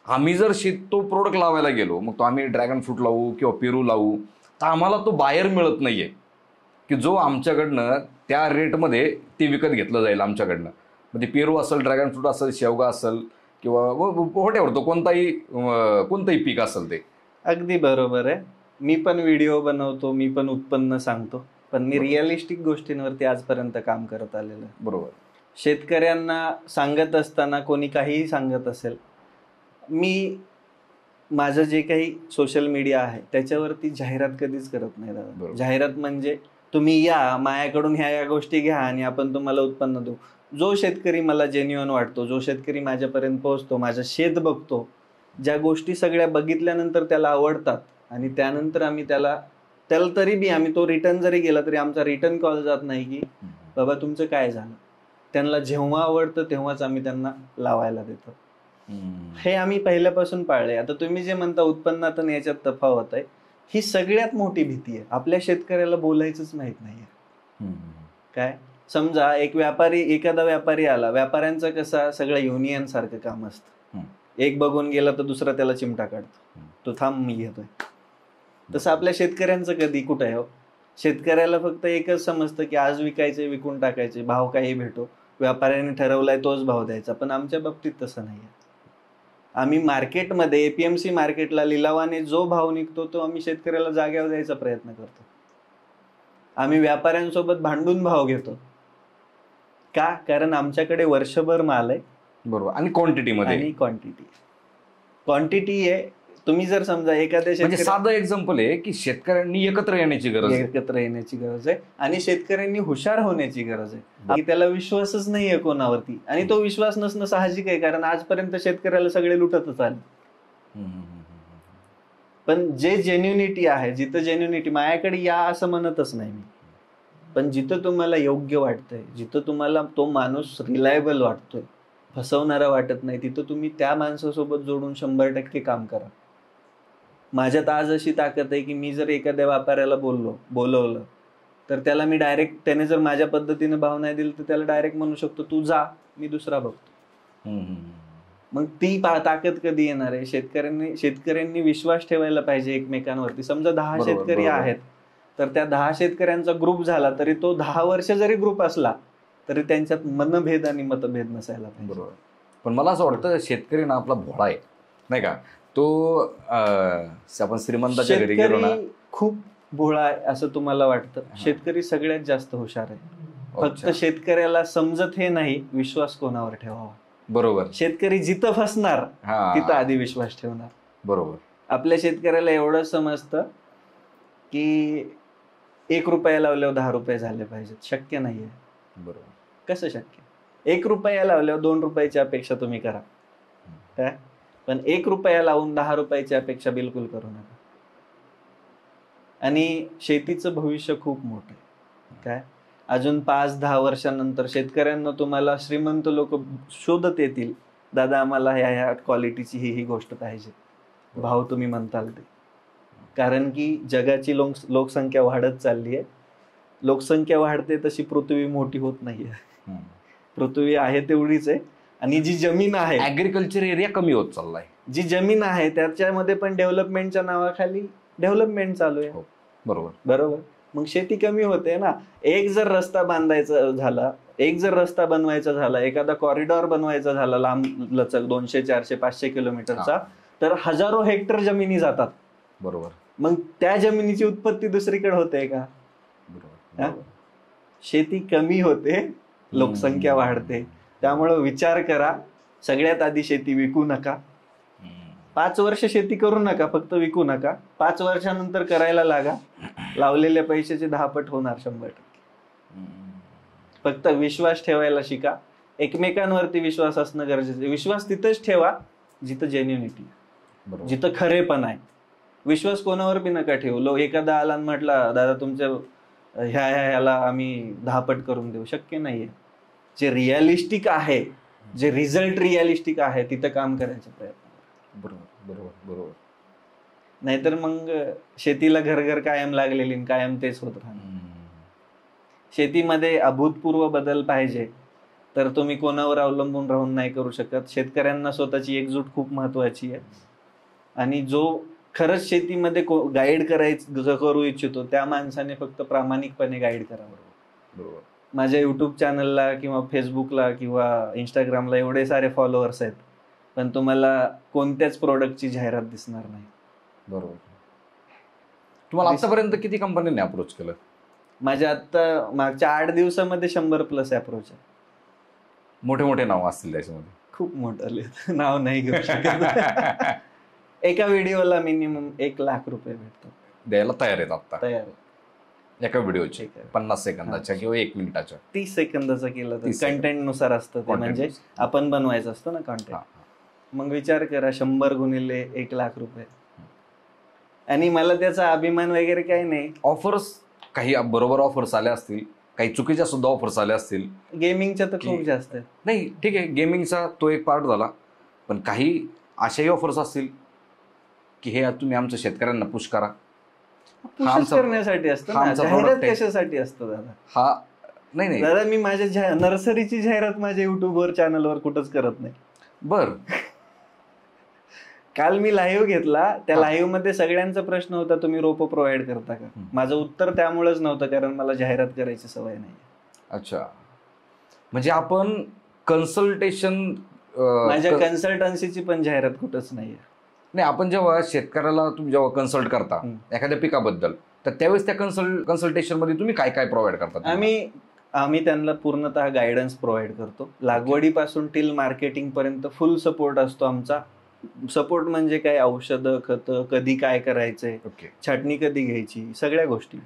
आम्ही जर तो प्रोडक्ट लावायला गेलो, मग तो आम्ही ड्रॅगन फ्रूट लावू किंवा पेरू लावू, तर आम्हाला तो बायर मिळत नाहीये की जो आमच्याकडनं त्या रेटमध्ये ते विकत घेतलं जाईल आमच्याकडनं. म्हणजे पेरू असेल, ड्रॅगन फ्रूट असेल, शेवगा असेल किंवा व्हॉटेव्हर तो कोणताही पीक असेल ते. अगदी बरोबर आहे. मी पण व्हिडिओ बनवतो, मी पण उत्पन्न सांगतो, पण मी रिअलिस्टिक गोष्टींवरती आजपर्यंत काम करत आलेलं आहे. बरोबर. शेतकऱ्यांना सांगत असताना कोणी काहीही सांगत असेल, मी माझं जे काही सोशल मीडिया आहे त्याच्यावरती जाहिरात कधीच करत नाही दादा. जाहिरात म्हणजे तुम्ही या माझ्याकडून ह्या गोष्टी घ्या आणि आपण तुम्हाला उत्पन्न देऊ. जो शेतकरी मला जेन्युइन वाटतो, जो शेतकरी माझ्यापर्यंत पोहोचतो, माझं शेत बघतो, ज्या गोष्टी सगळ्या बघितल्यानंतर त्याला आवडतात आणि त्यानंतर आम्ही त्याला तरी बी आम्ही तो रिटर्न जरी गेला तरी आमचा रिटर्न कॉल जात नाही की बाबा तुमचं काय झालं. त्यांना जेव्हा आवडतं तेव्हाच आम्ही त्यांना लावायला देतो. हे आम्ही पहिल्यापासून पाळले. आता तुम्ही जे म्हणता उत्पन्नात आणि याच्यात तफावत आहे, ही सगळ्यात मोठी भीती आहे. आपल्या शेतकऱ्याला बोलायचंच माहित नाहीये. काय समजा एखादा व्यापारी आला, व्यापाऱ्यांचं कसं सगळं युनियन सारखं काम असतं, एक बघून गेला तर दुसरा त्याला चिमटा काढतो, तो थांब मी घेतोय. तसं आपल्या शेतकऱ्यांचं कधी कुठं आहे हो. शेतकऱ्याला फक्त एकच समजतं की आज विकायचे, विकून टाकायचे, भाव काही भेटो, व्यापाऱ्याने ठरवलाय तोच भाव द्यायचा. पण आमच्या बाबतीत तसं नाही आहे. आम्ही मार्केटमध्ये APMC मार्केटला लिलावाने जो भाव निघतो तो आम्ही शेतकऱ्याला जाग्यावर द्यायचा प्रयत्न करतो. आम्ही व्यापाऱ्यांसोबत भांडून भाव घेतो का? कारण आमच्याकडे वर्षभर माल आहे. बरोबर. आणि क्वांटिटीमध्ये आणि क्वांटिटी आहे. तुम्ही जर समजा एखाद्या साधं एक्झाम्पल आहे की शेतकऱ्यांनी एकत्र येण्याची गरज आहे आणि शेतकऱ्यांनी हुशार होण्याची गरज आहे. की त्याला विश्वासच नाहीये कोणावरती, आणि तो विश्वास नसणं साहजिक आहे, कारण आजपर्यंत शेतकऱ्याला सगळे लुटतच आले. पण जे जेन्युनिटी आहे, जिथं जेन्युनिटी, माझ्याकडे या असं म्हणतच नाही मी, पण जिथं तुम्हाला योग्य वाटतंय, जिथं तुम्हाला तो माणूस रिलायबल वाटतोय, फसवणारा वाटत नाही, तिथं तुम्ही त्या माणसासोबत जोडून 100% काम करा. माझ्यात आज अशी ताकद आहे की मी जर एखाद्या व्यापाऱ्याला बोलवलं तर त्याला मी डायरेक्ट, त्याने जर माझ्या पद्धतीने भाव नाही दिला तर त्याला डायरेक्ट म्हणू शकतो तू जा, मी दुसरा बघतो. मग ती ताकद कधी येणार आहे? शेतकऱ्यांनी विश्वास ठेवायला पाहिजे एकमेकांवरती. समजा 10 शेतकरी आहेत तर त्या 10 शेतकऱ्यांचा ग्रुप झाला तरी तो 10 वर्ष जरी ग्रुप असला तरी त्यांच्यात मनभेद आणि मतभेद नसायला पाहिजे. बरोबर. पण मला असं वाटतं शेतकरी ना आपला भोळा आहे, नाही का? तो आपण श्रीमंताच्या घरी गेलो ना, खूप भोळा आहे असं तुम्हाला वाटतं. शेतकरी सगळ्यात जास्त हुशार आहे. फक्त शेतकऱ्याला समजत हे नाही विश्वास कोणावर ठेवावा. बरोबर. शेतकरी जिथं फसणार तिथं आधी विश्वास ठेवणार. बरोबर. आपल्या शेतकऱ्याला एवढं समजतं की 1 रुपया लावल्यावर 10 रुपये झाले पाहिजेत. शक्य नाहीये. बरोबर. कसं शक्य? 1 रुपया लावल्यावर 2 रुपयाची अपेक्षा तुम्ही करा काय, पण 1 रुपया लावून 10 रुपयाची अपेक्षा बिलकुल करू नका. आणि शेतीचं भविष्य खूप मोठं आहे. काय अजून 5-10 वर्षानंतर शेतकऱ्यांना तुम्हाला श्रीमंत लोक शोधत येतील, दादा आम्हाला ह्या क्वालिटीची ही गोष्ट पाहिजे, भाव तुम्ही म्हणताल ते. कारण की जगाची लोकसंख्या वाढत चालली आहे. लोकसंख्या वाढते तशी पृथ्वी मोठी होत नाहीये. पृथ्वी आहे तेवढीच आहे. आणि जी जमीन आहे, ऍग्रिकल्चर एरिया कमी होत चाललाय. जी जमीन आहे त्याच्यामध्ये पण डेव्हलपमेंटच्या नावाखाली डेव्हलपमेंट चालू आहे. बरोबर. मग शेती कमी होते ना. एक जर रस्ता बांधायचा झाला, बनवायचा झाला, एखादा कॉरिडॉर बनवायचा झाला लांब लचक 200, 400, 500 किलोमीटरचा, तर हजारो हेक्टर जमिनी जातात. बरोबर. मग त्या जमिनीची उत्पत्ती दुसरीकडे होते का? शेती कमी होते, लोकसंख्या वाढते. त्यामुळे विचार करा, सगळ्यात आधी शेती विकू नका. 5 वर्ष शेती करू नका, फक्त विकू नका. 5 वर्षानंतर करायला लागा. लावलेल्या पैशाचे 10 पट होणार 100%. फक्त विश्वास ठेवायला शिका. एकमेकांवरती विश्वास असणं गरजेचं आहे. विश्वास तिथंच ठेवा जिथं जेन्युनिटी, जिथं खरेपण आहे. विश्वास कोणावर बी नका ठेवू. एखादा आला आणि म्हटला दादा तुमच्या ह्याला आम्ही 10 पट करून देऊ, शक्य नाहीये. जे रिअलिस्टिक आहे, जे रिझल्ट रिअलिस्टिक आहे तिथं काम करायचा प्रयत्न. बरोबर. नाहीतर मग शेतीला घर कायम लागलेली, कायम तेच होत राहणार. शेतीमध्ये अभूतपूर्व बदल पाहिजे तर तुम्ही कोणावर अवलंबून राहून नाही करू शकत. शेतकऱ्यांना स्वतःची एकजूट खूप महत्वाची आहे. आणि जो खरंच शेतीमध्ये गाईड करू इच्छितो त्या माणसाने फक्त प्रामाणिकपणे गाईड करावं. बरोबर. माझ्या युट्यूब चॅनलला किंवा फेसबुकला किंवा इंस्टाग्रामला एवढे सारे फॉलोअर्स आहेत, पण तुम्हाला कोणत्याच प्रोडक्टची जाहिरात दिसणार नाही. बरोबर. तुम्हाला आतापर्यंत किती कंपन्यांनी अप्रोच केलं? माझ्या आता मागच्या 8 दिवसामध्ये 100+ अप्रोच आहे. मोठे नाव असतील त्याच्यामध्ये? खूप मोठं नाव नाही घेऊ शकत. एका व्हिडिओला मिनिमम 1 लाख रुपये भेटतात. द्यायला तयार आहेत आता? तयार आहे. एका व्हिडिओचे 50 सेकंदाच्या किंवा 1 मिनिटाच्या? 30 सेकंदाचा केलं तर कंटेंट नुसार असतं ते. म्हणजे आपण बनवायचं असतं ना कंटेंट. मग विचार करा, 100 गुणिले 1 लाख रुपये. आणि मला त्याचा अभिमान वगैरे काही नाही. ऑफर्स काही बरोबर ऑफर्स आल्या असतील, काही चुकीच्या सुद्धा ऑफर्स आल्या असतील. गेमिंगच्या तर खूप जास्त आहेत. नाही ठीक आहे, गेमिंगचा तो एक पार्ट झाला, पण काही अशाही ऑफर्स असतील की हे तुम्ही आमच्या शेतकऱ्यांना पुश करा. करण्यासाठी असतं ना. जाहिरात कशासाठी असतं दादा? हा नाही दादा, मी माझ्या नर्सरीची जाहिरात माझ्या युट्यूबवर चॅनलवर कुठंच करत नाही. बर. काल मी लाईव्ह घेतला, त्या लाईव्ह मध्ये सगळ्यांचा प्रश्न होता तुम्ही रोपं प्रोव्हाइड करता का? माझं उत्तर त्यामुळेच नव्हतं कारण मला जाहिरात करायची सवय नाही. अच्छा. म्हणजे आपण कन्सल्टेशन, माझ्या कन्सल्टन्सीची पण जाहिरात कुठंच नाहीये. नाही, आपण जेव्हा शेतकऱ्याला तुम्ही जेव्हा कन्सल्ट करता एखाद्या पिकाबद्दल, तर त्यावेळेस त्या कन्सल्टेशन मध्ये तुम्ही काय काय प्रोव्हाइड करतात? आम्ही त्यांना पूर्णतः गायडन्स प्रोव्हाइड करतो. लागवडीपासून टिल मार्केटिंग पर्यंत फुल सपोर्ट असतो आमचा. सपोर्ट म्हणजे काय, औषधं, खतं, कधी काय करायचंय, छाटणी कधी घ्यायची, सगळ्या गोष्टी.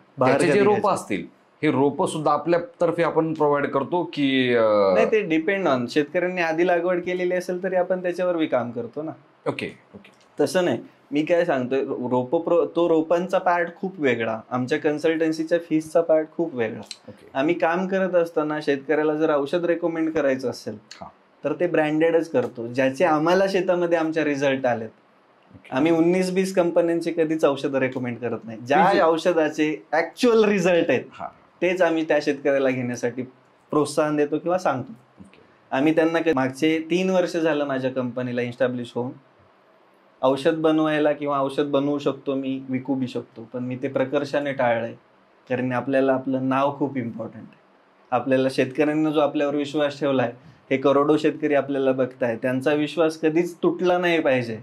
जे रोप असतील हे रोप सुद्धा आपल्यातर्फे आपण प्रोव्हाइड करतो की नाही? ते डिपेंड ऑन शेतकऱ्यांनी आधी लागवड केलेली असेल तरी आपण त्याच्यावर बी काम करतो ना. ओके. तसं नाही, मी काय सांगतोय, तो रोपांचा पार्ट खूप वेगळा, आमच्या कन्सल्टन्सीच्या फीसचा पार्ट खूप वेगळा. आम्ही काम करत असताना शेतकऱ्याला जर औषध रेकमेंड करायचं असेल तर ते ब्रँडेडच करतो, ज्याचे आम्हाला शेतामध्ये आमच्या रिझल्ट आलेत. आम्ही 19-20 कंपन्यांचे कधीच औषध रेकमेंड करत नाही. ज्या औषधाचे ऍक्च्युअल रिझल्ट आहेत तेच आम्ही त्या शेतकऱ्याला घेण्यासाठी प्रोत्साहन देतो किंवा सांगतो. आम्ही त्यांना मागचे 3 वर्ष झालं माझ्या कंपनीला इस्टॅब्लिश होऊन औषध बनवायला किंवा औषध बनवू शकतो मी, विकू बी शकतो, पण मी ते प्रकर्षाने टाळलंय. कारण आपल्याला आपलं नाव खूप इम्पॉर्टंट आहे. आपल्याला शेतकऱ्यांना जो आपल्यावर विश्वास ठेवलाय, हे करोडो शेतकरी आपल्याला बघताय, त्यांचा विश्वास कधीच तुटला नाही पाहिजे,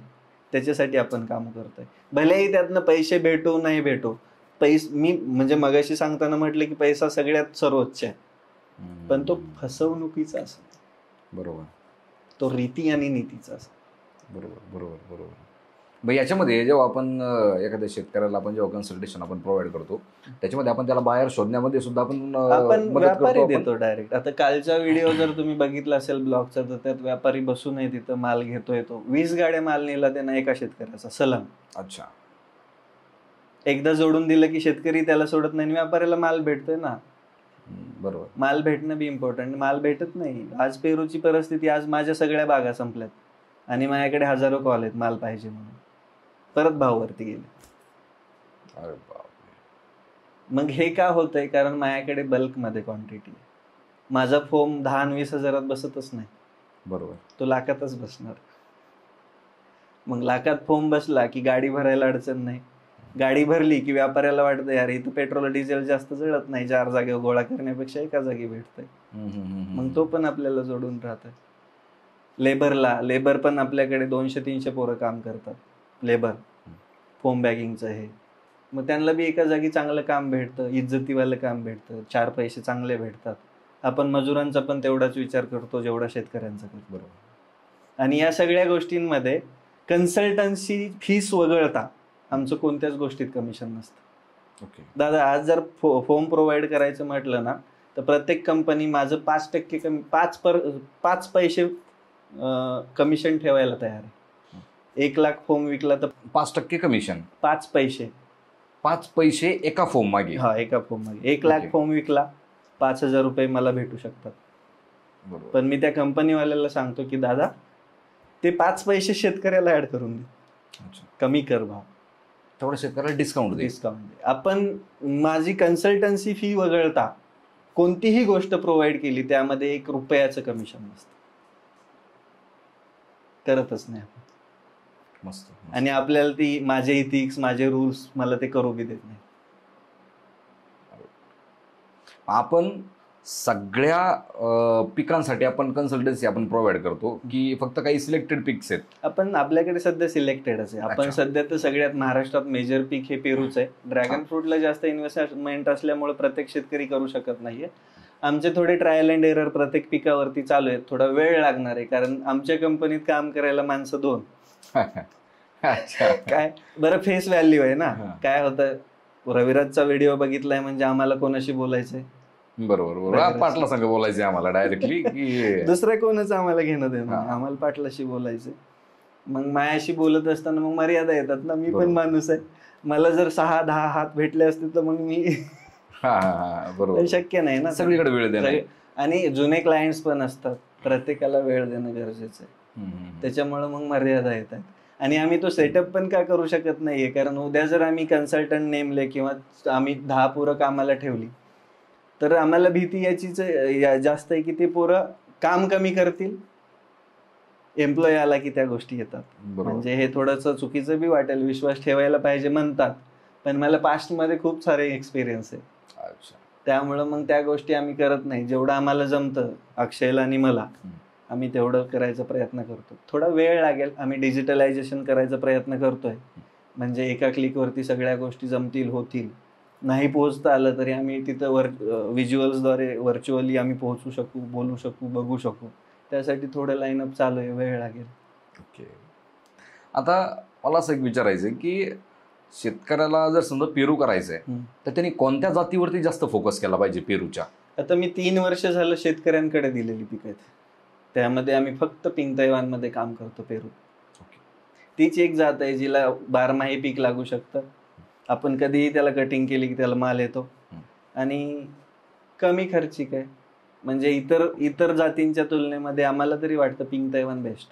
त्याच्यासाठी आपण काम करतोय. भलेही त्यातनं पैसे भेटो नाही भेटो, मी म्हणजे मगाशी सांगताना म्हटलं की पैसा सगळ्यात सर्वोच्च आहे, पण तो फसवणुकीचा असेल. बरोबर. तो रीती आणि नीतीचा असेल. बरोबर. मग याच्यामध्ये जेव्हा आपण एखाद्या शेतकऱ्याला आपण जेव्हा कन्सल्टेशन आपण प्रोव्हाइड करतो, त्याच्यामध्ये आपण त्याला बाहेर शोधण्यामध्ये सुद्धा आपण व्यापारी देतो डायरेक्ट. आता कालचा व्हिडिओ जर तुम्ही बघितला असेल ब्लॉगचा, तर त्यात व्यापारी बसून तिथं माल घेतोय. तो 20 गाड्या माल नेला त्यांना एका शेतकऱ्याचा सलम. अच्छा. एकदा जोडून दिलं की शेतकरी त्याला सोडत नाही, व्यापाऱ्याला माल भेटतोय ना. बरोबर. माल भेटणं बी इम्पॉर्टंट. माल भेटत नाही. आज पेरूची परिस्थिती, आज माझ्या सगळ्या बागा संपल्यात आणि माझ्याकडे हजारो कॉल आहेत माल पाहिजे म्हणून, परत भाव वरती गेले. अरे बापरे. मग हे का होतंय? कारण माझ्याकडे बल्कमध्ये क्वांटिटी आहे. माझा फोम 10 आणि 20 हजारात बसतच नाही. बरोबर. तो लाखातच बसणार. मग लाखात फोम बसला की गाडी भरायला अडचण नाही. गाडी भरली की व्यापाऱ्याला वाटतं यार इथं पेट्रोल डिझेल जास्त जळत नाही, 4 जागेवर गोळा करण्यापेक्षा एका जागी भेटतंय. मग तो पण आपल्याला जोडून राहतोय. लेबर पण आपल्याकडे 200-300 पोरं काम करतात. लेबर फोम बॅगिंगचं हे, मग त्यांना बी एका जागी चांगलं काम भेटतं, इज्जतीवालं काम भेटतं, 4 पैसे चांगले भेटतात. आपण मजुरांचा पण तेवढाच विचार करतो जेवढा शेतकऱ्यांचा करतो. बरोबर. आणि या सगळ्या गोष्टींमध्ये कन्सल्टन्सी फीस वगळता आमचं कोणत्याच गोष्टीत कमिशन नसतं. दादा, आज जर फोम प्रोव्हाइड करायचं म्हटलं ना, तर प्रत्येक कंपनी माझं 5% कमी 5 पैसे कमिशन ठेवायला तयार आहे. 1 लाख फोम विकला तर 5% कमिशन. 5 पैसे एका फोम मागे. एका फोम मागे. 1 लाख फोम विकला, 5,000 रुपये मला भेटू शकतात. पण मी त्या कंपनीवाल्याला सांगतो की दादा, ते 5 पैसे शेतकऱ्याला ऍड करून दे, कमी कर भाव, थोडं शेतकऱ्याला डिस्काउंट दे. आपण माझी कन्सल्टन्सी फी वगळता कोणतीही गोष्ट प्रोव्हाइड केली त्यामध्ये 1 रुपयाचं कमिशन नसतं. करतच नाही आपण. मस्त. आणि आपल्याला ती माझे इथिक्स, माझे रूल्स मला ते करू बी देत नाही. आपण सगळ्या पिकांसाठी आपण कन्सल्टन्सी आपण प्रोव्हाइड करतो की फक्त काही सिलेक्टेड पिक्स आहेत? आपण आपल्याकडे सध्या सिलेक्टेडच आहे. आपण सध्या तर सगळ्यात महाराष्ट्रात मेजर पीक हे पेरूच आहे. ड्रॅगन फ्रूटला जास्त इन्व्हेस्टमेंट असल्यामुळे प्रत्येक शेतकरी करू शकत नाहीये. आमचे थोडे ट्रायल अँड एरर प्रत्येक पिकावरती चालू आहेत. थोडा वेळ लागणार आहे कारण आमच्या कंपनीत काम करायला माणसं 2. काय बरं, फेस व्हॅल्यू आहे ना. काय होतं, रविराजचा व्हिडिओ बघितलाय म्हणजे आम्हाला कोणाशी बोलायचंय? बरोबर. पाटला संग बोलायचंय आम्हाला डायरेक्टली की दुसऱ्या कोणाचं आम्हाला घेणं देणं, आम्हाला पाटलाशी बोलायचंय. मग मायाशी बोलत असताना मग मर्यादा येतात ना. मी पण माणूस आहे. मला जर 6-10 हात भेटले असते तर मग मी बरोबर शक्य नाही ना. सगळीकडे वेळ देणं. आणि जुने क्लायंट्स पण असतात, प्रत्येकाला वेळ देणं गरजेचं आहे. त्याच्यामुळे मग मर्यादा येतात. आणि आम्ही तो सेटअप पण का करू शकत नाहीये, कारण उद्या जर आम्ही कन्सल्टंट नेमले किंवा आम्ही 10 पोरं कामाला ठेवली तर आम्हाला भीती याचीच जास्त आहे की ते पोरं काम कमी करतील, एम्प्लॉय आला की त्या गोष्टी येतात. म्हणजे हे थोडंसं चुकीचं बी वाटेल. विश्वास ठेवायला पाहिजे म्हणतात, पण मला पास्टमध्ये खूप सारे एक्सपिरियन्स आहे. त्यामुळं मग त्या गोष्टी आम्ही करत नाही. जेवढं आम्हाला जमतं अक्षयला आणि मला, आम्ही तेवढं करायचा प्रयत्न करतो. थोडा वेळ लागेल. आम्ही डिजिटलायझेशन करायचा प्रयत्न करतोय, म्हणजे एका क्लिकवरती सगळ्या गोष्टी जमतील, होतील. नाही पोहोचता आलं तरी आम्ही तिथं व्हिज्युअल्सद्वारे व्हर्च्युअली आम्ही पोहोचू शकू, बोलू शकू, बघू शकू. त्यासाठी थोडं लाईनअप चालू आहे, वेळ लागेल. ओके. आता मला असं एक विचारायचं आहे की शेतकऱ्याला जर समजा पेरू करायचं आहे तर त्यांनी कोणत्या जातीवरती जास्त फोकस केला पाहिजे पेरूच्या? आता मी 3 वर्ष झालं शेतकऱ्यांकडे दिलेली पिकं आहेत. त्यामध्ये आम्ही फक्त पिंक तैवानमध्ये काम करतो. पेरू तीच एक जात आहे जिला 12माही पीक लागू शकतं. आपण कधीही त्याला कटिंग केली की त्याला माल येतो आणि कमी खर्चिक आहे. म्हणजे इतर जातींच्या तुलनेमध्ये आम्हाला तरी वाटतं पिंक तैवान बेस्ट.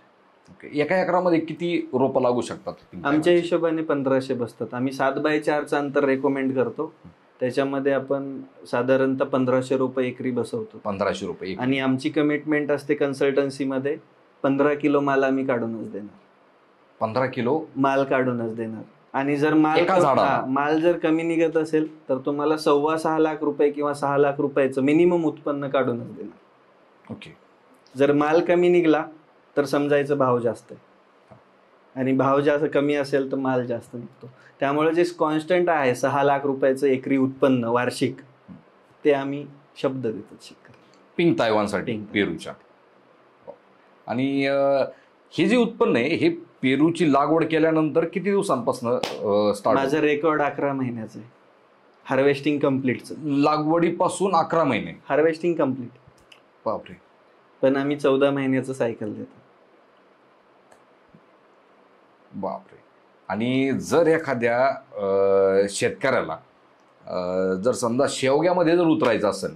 एका एकरामध्ये किती रोपं लागू शकतात? आमच्या हिशोबाने 1500 बसतात. आम्ही 7x4चं अंतर रेकमेंड करतो. त्याच्यामध्ये आपण साधारणतः 1500 रुपये एकरी बसवतो. 1500 रुपये. आणि आमची कमिटमेंट असते कन्सल्टन्सीमध्ये 15 किलो माल आम्ही काढूनच देणार. 15 किलो माल काढूनच देणार. आणि जर माल जर कमी निघत असेल तर तुम्हाला 6.25 लाख रुपये किंवा 6 लाख रुपयाचं मिनिमम उत्पन्न काढूनच देणार. ओके. जर माल कमी निघला तर समजायचं भाव जास्त आहे आणि भाव जास्त कमी असेल तर माल जास्त निघतो. त्यामुळे जे कॉन्स्टंट आहे 6 लाख रुपयाचं एकरी उत्पन्न वार्षिक, ते आम्ही शब्द देतो शेतकरी पिंक तैवानसाठी पेरूच्या. आणि हे जे उत्पन्न आहे हे पेरूची लागवड केल्यानंतर किती दिवसांपासून स्टार्ट? माझं रेकॉर्ड 11 महिन्याचं आहे. हार्वेस्टिंग कम्प्लीटचं. लागवडीपासून 11 महिने हार्वेस्टिंग कम्प्लीट. बापरे. पण आम्ही 14 महिन्याचं सायकल देतो. बापरे. आणि जर एखाद्या शेतकऱ्याला जर समजा शेवग्यामध्ये जर उतरायचं असेल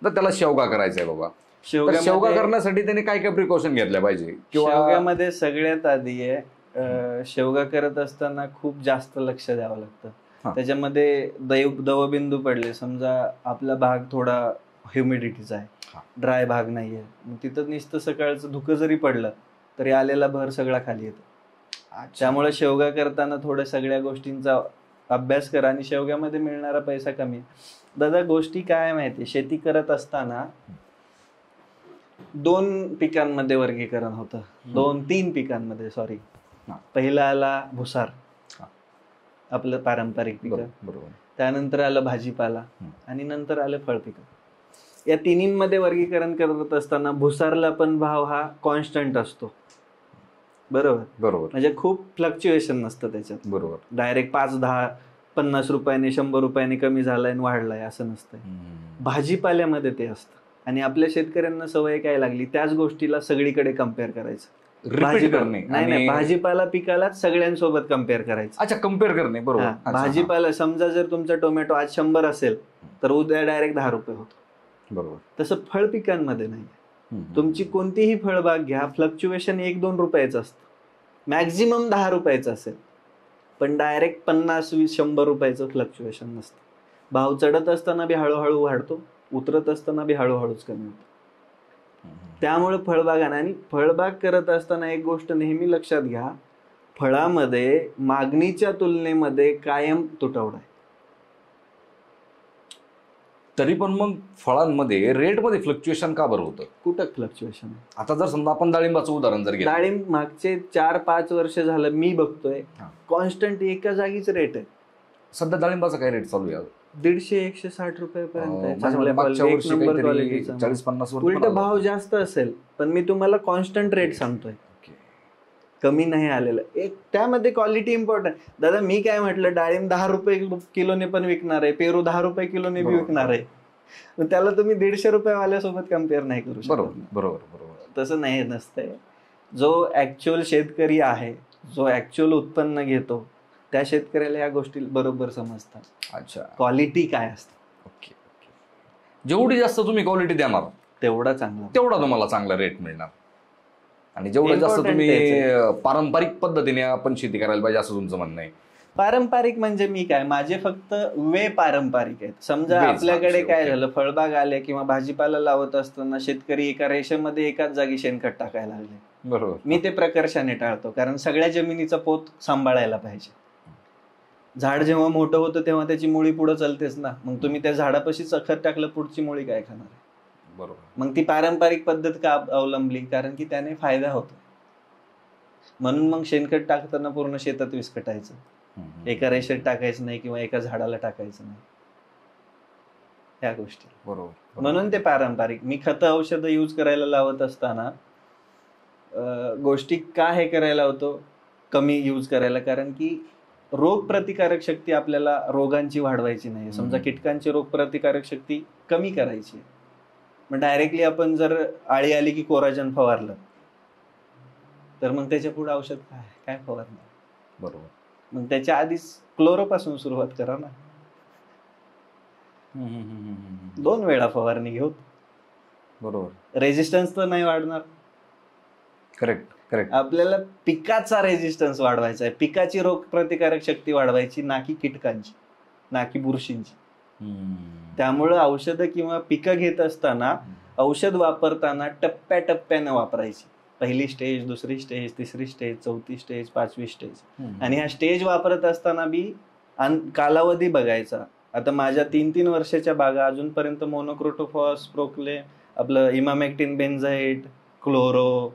तर त्याला शेवगा करायचा आहे बाबा, शेवगा करण्यासाठी त्याने काय काय प्रिकॉशन घेतल्या पाहिजे? शेवग्यामध्ये सगळ्यात आधी आहे शेवगा करत असताना खूप जास्त लक्ष द्यावं लागतं. त्याच्यामध्ये दवबिंदू पडले, समजा आपला भाग थोडा ह्युमिडिटीचा आहे, ड्राय भाग नाहीये, मग तिथं नुसतं सकाळचं धुकं जरी पडलं तरी आलेला भर सगळा खाली येतो. त्यामुळे शेवगा करताना थोड्या सगळ्या गोष्टींचा अभ्यास करा. आणि शेवग्यामध्ये मिळणारा पैसा कमी आहे. दादा गोष्टी काय माहिती, शेती करत असताना 2 पिकांमध्ये वर्गीकरण होतं. 2-3 पिकांमध्ये, सॉरी. पहिला आला भुसार, आपलं पारंपरिक पिक. त्यानंतर आलं भाजीपाला आणि नंतर आलं फळपिकं. या तिन्हींमध्ये वर्गीकरण करत असताना भुसारला पण भाव हा कॉन्स्टंट असतो. बरोबर. म्हणजे खूप फ्लक्च्युएशन नसतं त्याच्यात. बरोबर. डायरेक्ट 5, 10, 50 रुपयाने 100 रुपयाने कमी झालाय आणि वाढलाय असं नसतंय. भाजीपाल्यामध्ये ते असतं. आणि आपल्या शेतकऱ्यांना सवय काय लागली, त्याच गोष्टीला सगळीकडे कम्पेअर करायचं. नाही, भाजीपाला पिकाला सगळ्यांसोबत कम्पेअर करायचं. अच्छा, कम्पेअर करणे. बरोबर. भाजीपाला समजा जर तुमचा टोमॅटो आज 100 असेल तर उद्या डायरेक्ट 10 रुपये होतो. बरोबर. तसं फळ पिकांमध्ये नाही. तुमची कोणतीही फळबाग घ्या, फ्लक्च्युएशन 1-2 रुपयाचं असतं, मॅक्झिमम 10 रुपयाचं असेल, पण डायरेक्ट 50, 20, 100 रुपयाचं फ्लक्च्युएशन नसतं. भाव चढत असताना बी हळूहळू वाढतो, उतरत असताना बी हळूहळूच कमी होतो. त्यामुळे फळबागांना, आणि फळबाग करत असताना एक गोष्ट नेहमी लक्षात घ्या, फळामध्ये मागणीच्या तुलनेमध्ये कायम तुटवडा आहे. तरी पण मग फळांमध्ये रेटमध्ये फ्लक्च्युएशन का बरं होतं? कुठं फ्लक्च्युएशन आहे? आता जर समजा आपण डाळिंबाचं उदाहरण जर घेतलं, डाळिंब मागचे 4-5 वर्ष झालं मी बघतोय कॉन्स्टंट एका जागीच रेट आहे. सध्या डाळिंबाचा काय रेट चालू आहे? 150-160 रुपयापर्यंत. 40-50 उलट भाव जास्त असेल, पण मी तुम्हाला कॉन्स्टंट रेट सांगतोय, कमी नाही आलेलं. एक त्यामध्ये क्वालिटी इम्पॉर्टंट. दादा मी काय म्हटलं, डाळिंब 10 रुपये किलोने पण विकणार आहे, पेरू 10 रुपये किलोने बी विकणार आहे. त्याला तुम्ही 150 रुपयावाल्यासोबत कम्पेअर नाही करू शकत. बरोबर. तसं नाही नसतंय. जो ऍक्च्युअल शेतकरी आहे, जो ऍक्च्युअल उत्पन्न घेतो, त्या शेतकऱ्याला या गोष्टी बरोबर समजतात. अच्छा, क्वालिटी काय असते. ओके. जेवढी जास्त तुम्ही क्वालिटी देणार तेवढा तुम्हाला चांगला रेट मिळणार. आणि जेवढं जास्त तुम्ही पारंपरिक पद्धतीने आपण शेती करायला पाहिजे असं तुमचं म्हणणं आहे? पारंपरिक म्हणजे मी काय, माझे फक्त वे पारंपरिक आहेत. समजा आपल्याकडे काय झालं, फळबाग आले किंवा भाजीपाला लावत असताना शेतकरी एका रेषेमध्ये एकाच जागी शेणखत टाकायला लागले. बरोबर. मी ते प्रकर्षाने टाळतो, कारण सगळ्या जमिनीचा पोत सांभाळायला पाहिजे. झाड जेव्हा मोठं होतं तेव्हा त्याची मुळी पुढे चालतेच ना. मग तुम्ही त्या झाडापाशी खत टाकलं, पुढची मुळी काय खाणार आहे? बरोबर. मग ती पारंपरिक पद्धत का अवलंबली? कारण की त्याने फायदा होतो. म्हणून मग शेणखत टाकताना पूर्ण शेतात विस्कटायचं, एका रेषेत टाकायचं नाही किंवा एका झाडाला टाकायचं नाही. ह्या गोष्टी. बरोबर. म्हणून ते पारंपरिक. मी खतं औषधं यूज करायला लावत असताना गोष्टी का हे करायला होतो, कमी यूज करायला, कारण की रोग प्रतिकारक शक्ती आपल्याला रोगांची वाढवायची नाही. समजा कीटकांची रोग प्रतिकारक शक्ती कमी करायची, मग डायरेक्टली आपण जर आळी आली की कोराजन फवारलं तर मग त्याच्या पुढे औषध काय फवारणार. बरोबर. मग त्याच्या आधीच क्लोरोपासून सुरुवात करा ना. 2 वेळा फवारणी घेऊ. बरोबर. रेजिस्टन्स तर नाही वाढणार. करेक्ट. आपल्याला पिकाचा रेजिस्टन्स वाढवायचा आहे, पिकाची रोग प्रतिकारक शक्ती वाढवायची, ना की कीटकांची, ना की बुरशींची. त्यामुळं औषधं किंवा पिकं घेत असताना औषध वापरताना टप्प्याटप्प्याने वापरायची. पहिली स्टेज, दुसरी स्टेज, तिसरी स्टेज, चौथी स्टेज, 5वी स्टेज. आणि ह्या स्टेज वापरत असताना बी कालावधी बघायचा. आता माझ्या 3-3 वर्षाच्या बागा अजूनपर्यंत मोनोक्रोटोफॉस, प्रोक्ले, आपलं इमामेक्टिन बेन्झाइट, क्लोरो,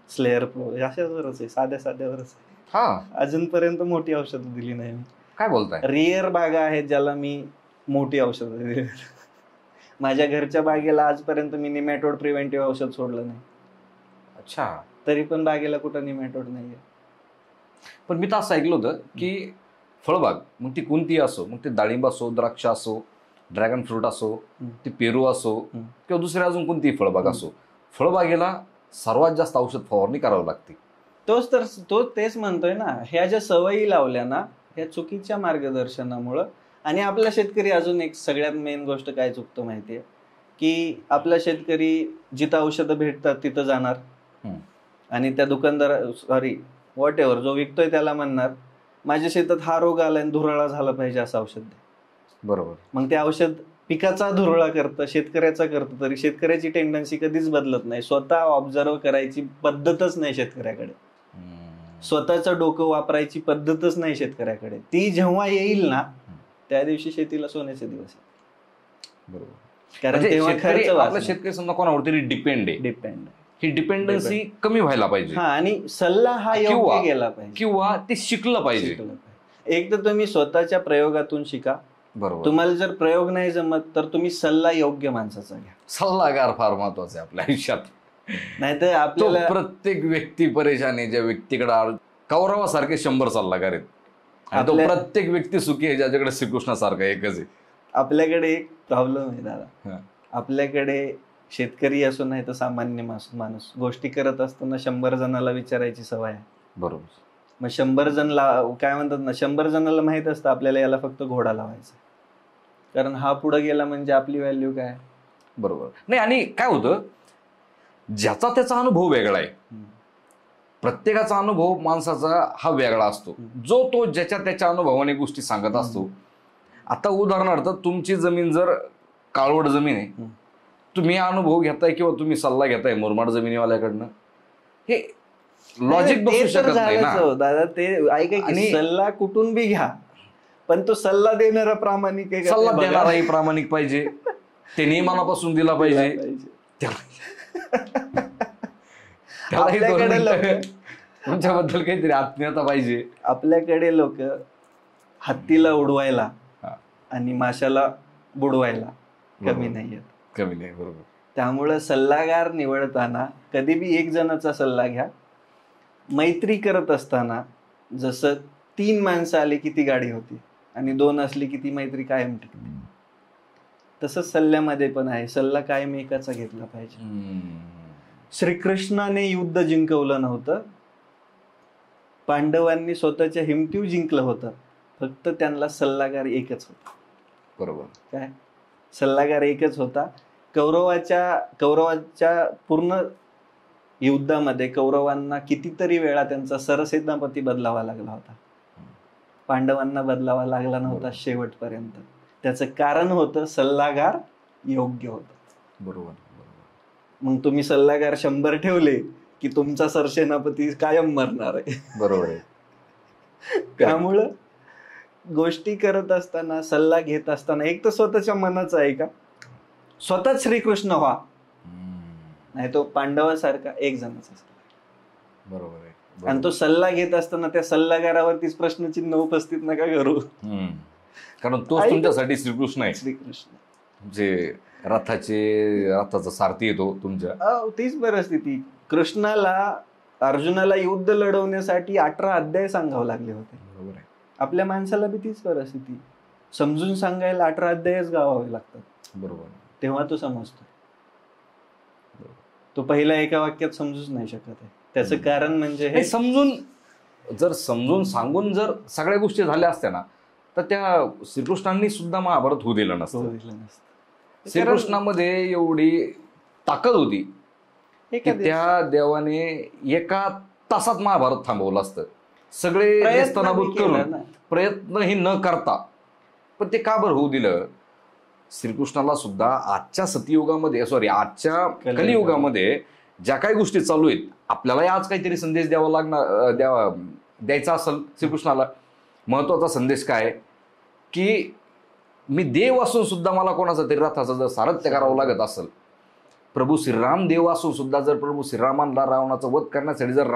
स्लेअर प्रो, अशावरच आहे, साध्यावरच आहे. अजूनपर्यंत मोठी औषधं दिली नाही मी. काय बोलताय? रिअर बागा आहेत ज्याला मी मोठी औषधं दिली. माझ्या घरच्या बागेला आजपर्यंत मी निमॅटोड प्रिव्हेंटिव्ह औषध सोडलं नाही. अच्छा. तरी पण बागेला कुठं निमॅटोड नाहीये. पण मी तर असं ऐकलं होतं की फळबाग, मग ती कोणती असो, मग ते डाळिंब असो, द्राक्ष असो, ड्रॅगन फ्रूट असो, ते पेरू असो किंवा दुसरी अजून कोणतीही फळबाग असो, फळबागेला सर्वात जास्त औषध फवारणी करावी लागते. तेच म्हणतोय ना, ह्या ज्या सवयी लावल्या ना, ह्या चुकीच्या मार्गदर्शनामुळं. आणि आपला शेतकरी अजून एक सगळ्यात मेन गोष्ट काय चुकतो माहितीये, की आपला शेतकरी जिथं औषधं भेटतात तिथं जाणार आणि त्या व्हॉट एव्हर जो विकतोय त्याला म्हणणार माझ्या शेतात हा रोग आलाय, धुराळा झाला पाहिजे असं औषध द्या. बरोबर. मग ते औषध पिकाचा धुरळा करतं, शेतकऱ्याचा करतं, तरी शेतकऱ्याची टेंडन्सी कधीच बदलत नाही. स्वतः ऑब्झर्व करायची पद्धतच नाही शेतकऱ्याकडे, स्वतःचं डोकं वापरायची पद्धतच नाही शेतकऱ्याकडे. ती जेव्हा येईल ना त्या दिवशी शेतीला सोन्याचे दिवस आहेत. बरोबर. कारण तेव्हा खर्च आपला शेतकरी समजा कोणावरती डिपेंड ही डिपेंडन्सी कमी व्हायला पाहिजे. आणि सल्ला हा योग्य गेला पाहिजे किंवा ते शिकलं पाहिजे. एक तर तुम्ही स्वतःच्या प्रयोगातून शिका. बरोबर. तुम्हाला जर प्रयोग नाही जमत तर तुम्ही सल्ला योग्य माणसाचा घ्या. सल्लागार फार महत्वाचा आहे आपल्या आयुष्यात. नाहीतर आपल्याला प्रत्येक व्यक्ती परेशान आहे, ज्या व्यक्तीकडे कौरवासारखे 100 सल्लागार आहेत, आणि तो प्रत्येक व्यक्ती सुखी आहे ज्याच्याकडे श्रीकृष्णासारखा एकच आहे. आपल्याकडे एक प्रॉब्लेम आहे दादा. आपल्याकडे शेतकरी असो नाही तर सामान्य माणूस गोष्टी करत असताना 100 जणाला विचारायची सवय आहे. बरोबर. मग 100 जण काय म्हणतात ना, 100 जणाला माहित असतं आपल्याला याला फक्त घोडा लावायचा, कारण हा पुढे गेला म्हणजे आपली व्हॅल्यू काय. बरोबर. नाही, आणि काय होतं, ज्याचा त्याचा अनुभव वेगळा आहे. प्रत्येकाचा अनुभव माणसाचा हा वेगळा असतो, जो तो ज्याच्या त्याच्या अनुभवाने गोष्टी सांगत असतो. आता उदाहरणार्थ तुमची जमीन जर काळवड जमीन आहे, तुम्ही अनुभव घेताय किंवा तुम्ही सल्ला घेताय मुरमाड जमिनीवाल्याकडनं, हे लॉजिक बसू शकत नाही ना दादा. ते ऐका की सल्ला कुठून बी घ्या, पण तो सल्ला देणारा प्रामाणिक आहे, सल्ला देणाराही प्रामाणिक पाहिजे, ते नियमानापासून दिला पाहिजे. तुमच्याबद्दल काहीतरी आत्मीयता पाहिजे. आपल्याकडे लोक हत्तीला उडवायला आणि माशाला बुडवायला कमी नाही. बरोबर. त्यामुळं सल्लागार निवडताना कधी बी एक जणाचा सल्ला घ्या. मैत्री करत असताना जसं 3 माणसं आली की ती गाडी होती आणि 2 असली की ती मैत्री कायम टिकते, तसंच सल्ल्यामध्ये पण आहे. सल्ला कायम एकाचा घेतला पाहिजे. श्रीकृष्णाने युद्ध जिंकवलं नव्हतं, पांडवांनी स्वतःच्या हिमतीव जिंकलं होतं, फक्त त्यांना सल्लागार एकच होता. बरोबर. काय सल्लागार एकच होता. कौरवाच्या पूर्ण युद्धामध्ये कौरवांना कितीतरी वेळा त्यांचा सरसेनापती बदलावा लागला होता, पांडवांना बदलावा लागला नव्हता शेवटपर्यंत. त्याचं कारण होतं सल्लागार योग्य होता. बरोबर. मग तुम्ही सल्लागार 100 ठेवले की तुमचा सरसेनापती कायम मरणार आहे. बरोबर आहे. त्यामुळं गोष्टी करत असताना, सल्ला घेत असताना, एक तर स्वतःच्या मनाचं आहे का, स्वतःच श्रीकृष्ण व्हा, नाही तो पांडवासारखा एक जणाचा सल्ला. बरोबर आहे. आणि तो सल्ला घेत असताना त्या सल्लागारावरतीच प्रश्नचिन्ह उपस्थित नका करू, कारण तोच तुमच्यासाठी श्रीकृष्ण आहे. श्रीकृष्ण. जे रथाचा सारथी येतो तुमच्या. तीच परिस्थिती. कृष्णाला अर्जुनाला युद्ध लढवण्यासाठी 18 अध्याय सांगावं लागले होते. बरोबर आहे. आपल्या माणसाला बी तीच परिस्थिती. समजून सांगायला 18 अध्यायच गावावे लागतात. बरोबर. तेव्हा तो समजतो. तो पहिला एका वाक्यात समजूच नाही शकत आहे. त्याचं कारण म्हणजे हे समजून सांगून जर सगळ्या गोष्टी झाल्या असत्या ना, तर त्या श्रीकृष्णांनी सुद्धा महाभारत होऊ दिलं नसतं. श्रीकृष्णामध्ये एवढी ताकद होती की त्या देवाने एका तासात महाभारत थांबवलं असतं. सगळे नेस्तनाबूत करून प्रयत्नही न करता. पण ते का बरं होऊ दिलं? श्रीकृष्णाला सुद्धा आजच्या आजच्या कलियुगामध्ये ज्या काही गोष्टी चालू आहेत, आपल्यालाही आज काहीतरी संदेश द्यायचा असेल श्रीकृष्णाला. महत्वाचा संदेश काय की मी देव असून सुद्धा मला कोणाचा तरी रथाचं जर सारथ्य करावं लागत असेल, प्रभू श्रीराम देव असून सुद्धा जर प्रभू श्रीरामांना रावणाचा वध करण्यासाठी जर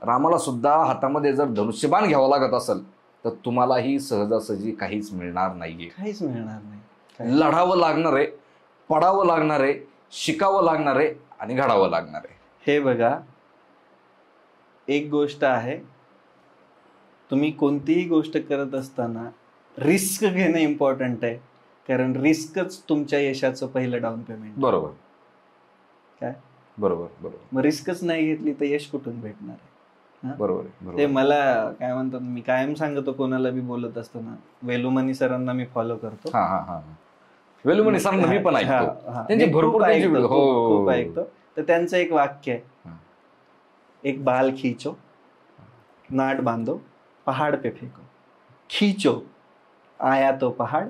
रामाला सुद्धा हातामध्ये जर धनुष्यबाण घ्यावं लागत असेल, तर तुम्हालाही सहजासहजी काहीच मिळणार नाहीये. काहीच मिळणार नाही. लढावं लागणार आहे, पडावं लागणार आहे, शिकावं लागणार आहे आणि घडावं लागणार आहे. हे बघा, एक गोष्ट आहे, तुम्ही कोणतीही गोष्ट करत असताना रिस्क घेणं इम्पॉर्टंट आहे. कारण रिस्कच तुमच्या यशाचं पहिलं डाऊन पेमेंट. बरोबर. काय? बरोबर. मग रिस्कच नाही घेतली तर यश कुठून भेटणार आहे? बरोबर. ते मला काय म्हणतात, मी कायम सांगतो कोणाला बी बोलत असताना, वेलुमनी सरांना मी फॉलो करतो. वेलुमनी सरांना मी पण ऐकतो, त्यांचे भरपूर खूप ऐकतो. तर त्यांचं एक वाक्य आहे, एक बाल खींचो, नाट बांधो, पहाड़ पे फेंको, खींचो आया तो पहाड़,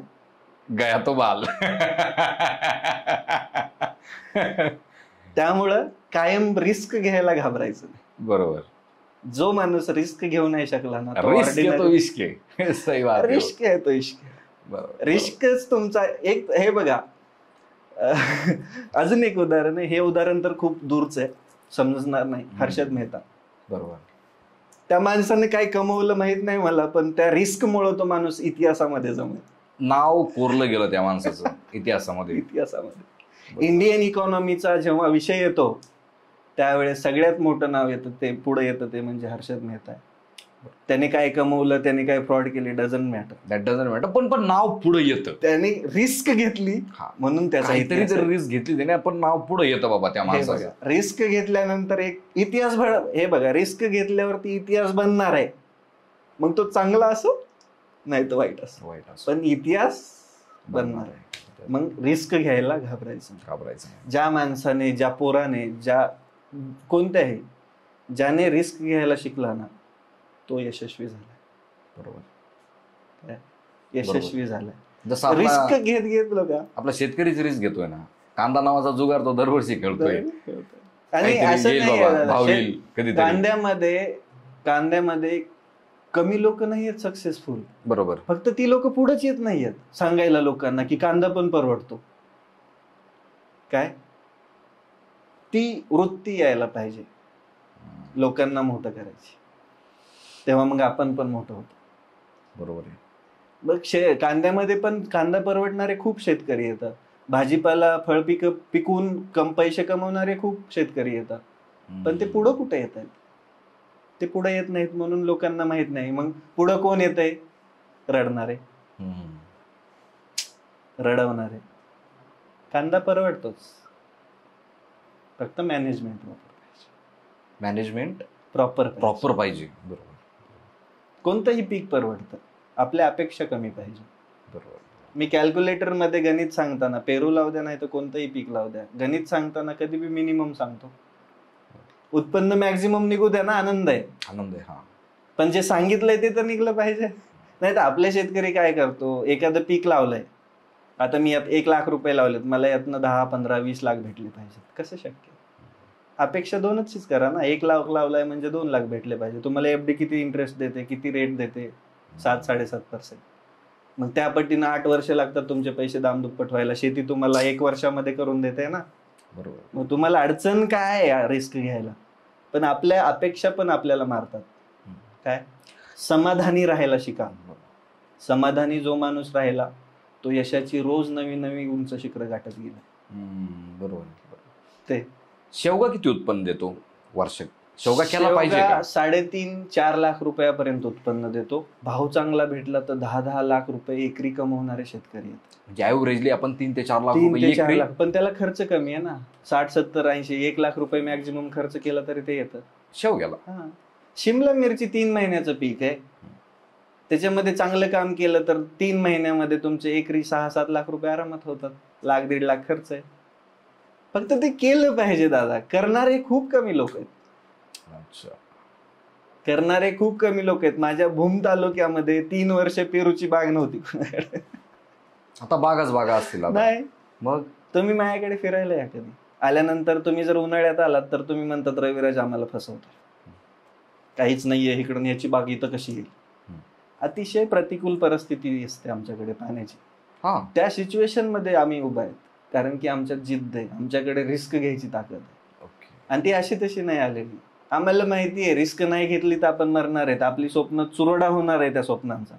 गया तो बाल. त्यामुळं कायम रिस्क घ्यायला घाबरायचं नाही. बरोबर. जो माणूस रिस्क घेऊ नाही शकला ना, रिस्क आहे तो इश्क. रिस्कच तुमचा एक. हे बघा, अजून एक उदाहरण आहे. हे उदाहरण तर खूप दूरच आहे, समजणार नाही. हर्षद मेहता. बरोबर. त्या माणसाने काय कमवलं माहित नाही मला, पण त्या रिस्क मुळे तो माणूस इतिहासामध्ये जमेल. नाव कोरलं गेलं त्या माणसाचं इतिहासामध्ये. इंडियन इकॉनॉमीचा जेव्हा विषय येतो त्यावेळेस सगळ्यात मोठं नाव येतं, ते पुढे येतं, ते म्हणजे हर्षद मेहता आहे. त्याने काय कमवलं, त्याने काय फ्रॉड केले, डझंट मॅटर. पण नाव पुढे येतं. त्याने रिस्क घेतली म्हणून त्याचा काहीतरी जर रिस्क घेतली त्याने, पण नाव पुढे येतं बाबा त्या माणसाचं. रिस्क घेतल्यानंतर एक इतिहास. हे बघा, रिस्क घेतल्यावरती इतिहास बनणार आहे. मग तो चांगला असो नाही तर वाईट असो, पण इतिहास बनणार आहे. मग रिस्क घ्यायला घाबरायचं. ज्या माणसाने, ज्या पोराने, ज्या कोणत्याही ज्याने रिस्क घ्यायला शिकला ना, तो यशस्वी झाला. बरोबर. यशस्वी झालाय. जसं रिस्क घेत बघा, आपला शेतकरीच रिस्क घेतोय ना. कांदा नावाचा जुगार तो दरवर्षी खेळतोय. आणि असं नाही, कांद्यामध्ये कमी लोक नाही आहेत सक्सेसफुल. बरोबर. फक्त ती लोक पुढेच येत नाहीयेत सांगायला लोकांना की कांदा पण परवडतो. काय ती वृत्ती यायला पाहिजे लोकांना मोठं करायची, तेव्हा मग आपण पण मोठं होतो. बरोबर आहे. मग कांद्यामध्ये पण कांदा परवडणारे खूप शेतकरी येतात. भाजीपाला फळ पिकून पैसे कमवणारे खूप शेतकरी येतात. पण ते पुढं कुठे येत आहेत? ते पुढे येत नाहीत म्हणून लोकांना माहित नाही. मग पुढं कोण येत आहे? रडणारे, रडवणारे. कांदा परवडतोच, फक्त मॅनेजमेंट प्रॉपर पाहिजे. बरोबर. कोणतंही पीक परवडतं, आपल्या अपेक्षा कमी पाहिजे. बरोबर. मी कॅल्क्युलेटर मध्ये गणित सांगताना पेरू लावू द्या नाही तर कोणतंही पीक लावू द्या, गणित सांगताना कधी बी मिनिमम सांगतो. उत्पन्न मॅक्झिमम निघू द्या ना, आनंद आहे. हा. पण जे सांगितलंय ते तर निघलं पाहिजे. नाही तर आपले शेतकरी काय करतो, एखादं पीक लावलंय, आता मी यात 1 लाख रुपये लावलेत, मला यातनं 10, 15, 20 लाख भेटले पाहिजेत. कसं शक्य? अपेक्षा 2च करा ना. 1 लाख लावलाय म्हणजे 2 लाख भेटले पाहिजे. तुम्हाला एफडी किती इंटरेस्ट देते, किती रेट देते? 7-7.5%. मग त्या पट्टीनं 8 वर्ष लागतात तुमचे पैसे दामदुप्पट व्हायला. शेती तुम्हाला 1 वर्षामध्ये करून देते ना. बरोबर. मग तुम्हाला अडचण काय आहे रिस्क घ्यायला? पण आपल्या अपेक्षा पण आपल्याला मारतात. काय? समाधानी राहायला शिका. समाधानी जो माणूस राहिला तो यशाची रोज नवी नवी उंच शिखरं गाठत गेला. बरोबर. ते शेवगा किती उत्पन्न देतो वर्षात? शेवगा केला पाहिजे का? 3.5-4 लाख रुपयापर्यंत उत्पन्न देतो. भाव चांगला भेटला तर 10-10 लाख रुपये एकरी कमवणारे शेतकरी आहेत. म्हणजे ऍव्हरेजली आपण 3 ते 4 लाख 3 ते 4 लाख, पण त्याला खर्च कमी आहे ना. 60-70-80 1 लाख रुपये मॅक्झिमम खर्च केला तरी ते येतं शेवग्याला. शिमला मिरची 3 महिन्याचं पीक आहे. त्याच्यामध्ये चांगलं काम केलं तर 3 महिन्यामध्ये तुमचे एकरी 6-7 लाख रुपये आरामात होतात. 1-1.5 लाख खर्च आहे. फक्त ते केलं पाहिजे दादा. करणारे खूप कमी लोक आहेत. अच्छा. करणारे खूप कमी लोक आहेत. माझ्या भूम तालुक्यामध्ये 3 वर्ष पेरूची बाग नव्हती. आता बागा असतील नाही. मग तुम्ही माझ्याकडे फिरायला या कधी. आल्यानंतर तुम्ही जर उन्हाळ्यात आलात तर तुम्ही म्हणतात रविराज आम्हाला फसवतो, काहीच नाहीये इकडून, याची बाग इथं कशी येईल. अतिशय प्रतिकूल परिस्थिती असते आमच्याकडे पाण्याची. त्या सिच्युएशन मध्ये आम्ही उभा आहेत कारण की आमच्यात जिद्द आहे, आमच्याकडे रिस्क घ्यायची ताकद आहे. आणि ती अशी तशी नाही आलेली. आम्हाला माहिती आहे रिस्क नाही घेतली तर आपण मरणार आहेत. आपली स्वप्न चुरडा होणार आहे त्या स्वप्नांचा.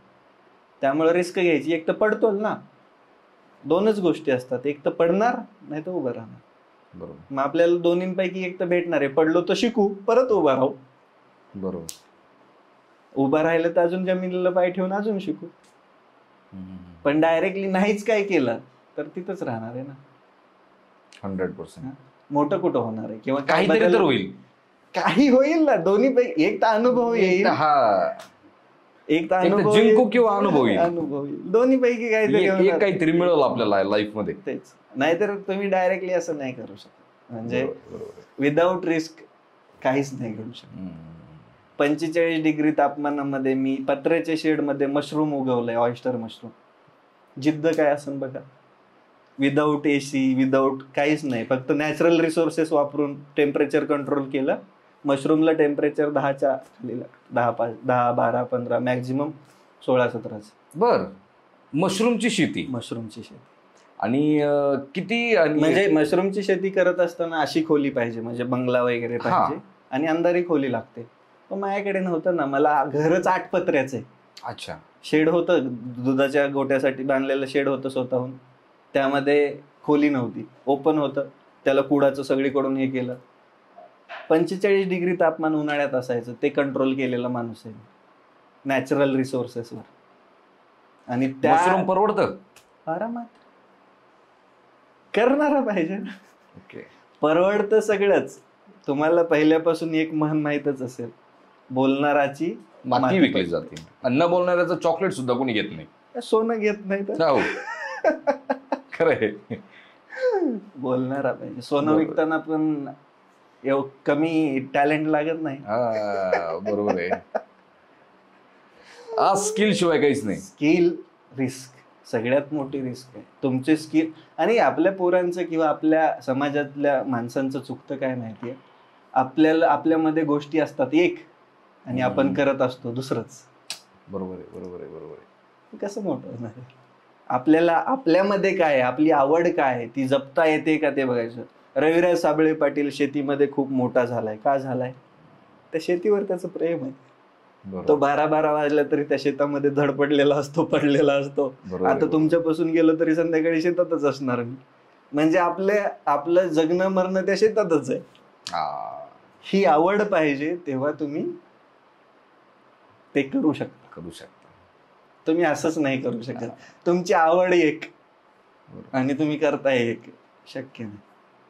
त्यामुळे रिस्क घ्यायची. एक तर पडतोल ना, 2च गोष्टी असतात. एक तर पडणार नाही तर उभं राहणार. बरोबर. मग आपल्याला दोन्हींपैकी एक तर भेटणार आहे. पडलो तर शिकू, परत उभा राहू. बरोबर. उभं राहिलं तर अजून जमिनीला पाय ठेवून अजून शिकू. पण डायरेक्टली नाहीच काय केलं तर तिथंच राहणार आहे ना. 100%. मोठं कुठं होणार आहे किंवा काहीतरी तर होईल. काही होईल ना. दोन्हीपैकी एक तर अनुभव येईल, एक तर अनुभव जिंकू किंवा अनुभव येईल. दोन्हीपैकी काहीतरी मिळेल आपल्याला लाईफ मध्ये. तेच. नाहीतर तुम्ही डायरेक्टली असं नाही करू शकत. म्हणजे विदाऊट रिस्क काहीच नाही करू शकत. 45 डिग्री तापमानामध्ये मी पत्र्याच्या शेड मध्ये मशरूम उगवलंय, ऑयस्टर मशरूम. जिद्द काय असेल बघा. विदाऊट एसी, विदाऊट काहीच नाही, फक्त नॅचरल रिसोर्सेस वापरून टेम्परेचर कंट्रोल केलं. मशरूमला टेम्परेचर 10च्या खाली 10, 12, 15, मॅक्झिमम 16-17. बर. मशरूमची शेती. आणि किती म्हणजे मशरूमची शेती करत असताना अशी खोली पाहिजे, म्हणजे बंगला वगैरे पाहिजे आणि अंधारी खोली लागते. पण माझ्याकडे नव्हतं ना. मला घरच 8 पत्र्याचं आहे. अच्छा. शेड होतं, दुधाच्या गोट्यासाठी बांधलेलं शेड होतं स्वतःहून. त्यामध्ये खोली नव्हती, ओपन होतं. त्याला कुडाचं सगळीकडून हे केलं. 45 डिग्री तापमान उन्हाळ्यात असायचं. ते कंट्रोल केलेला माणूस आहे नॅचरल रिसोर्सेसवर. आणि त्या मशरूम परवडतं आरामात. करणारा पाहिजे. परवडतं सगळंच. तुम्हाला पहिल्यापासून एक म्हण माहीतच असेल, बोलणाराची माती विकली जाते. अन्न बोलणाऱ्याचं चॉकलेट सुद्धा कोणी घेत नाही. सोनं घेत नाही तर खरंय. बोलणारा पाहिजे. सोनं विकताना पण कमी टॅलेंट लागत नाही. बरोबर आहे. आज स्किल शिवाय काहीच नाही. स्किल, रिस्क सगळ्यात मोठी रिस्क आहे. तुमचे स्किल. आणि आपल्या पोरांचं किंवा आपल्या समाजातल्या माणसांचं चुकतं काय माहितीये, आपल्यामध्ये गोष्टी असतात एक आणि आपण करत असतो दुसरंच. बरोबर आहे. कसं मोठं होणार आहे? आपल्यामध्ये काय आहे, आपली आवड काय आहे, ती जपता येते का ते बघायचं. रविराज साबळे पाटील शेतीमध्ये खूप मोठा झालाय. का झालाय? त्या शेतीवर त्याचं प्रेम आहे. तो 12-12 वाजला तरी त्या शेतामध्ये धडपडलेला असतो, पडलेला असतो. आता तुमच्यापासून गेलो तरी संध्याकाळी शेतातच असणार. म्हणजे आपलं जगणं मरणं त्या शेतातच आहे. ही आवड पाहिजे, तेव्हा तुम्ही ते करू शकता. तुम्ही असंच नाही करू शकत. तुमची आवड एक आणि तुम्ही करताय एक, शक्य नाही.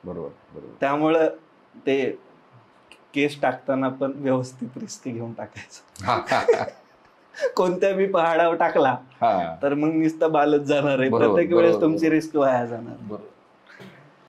बरोबर. त्यामुळं ते केस टाकताना पण व्यवस्थित रिस्क घेऊन टाकायचं. कोणत्या बी पहाडावर टाकला तर मग नुसतं बालच जाणार आहे. प्रत्येक वेळेस तुमची रिस्क वाया जाणार.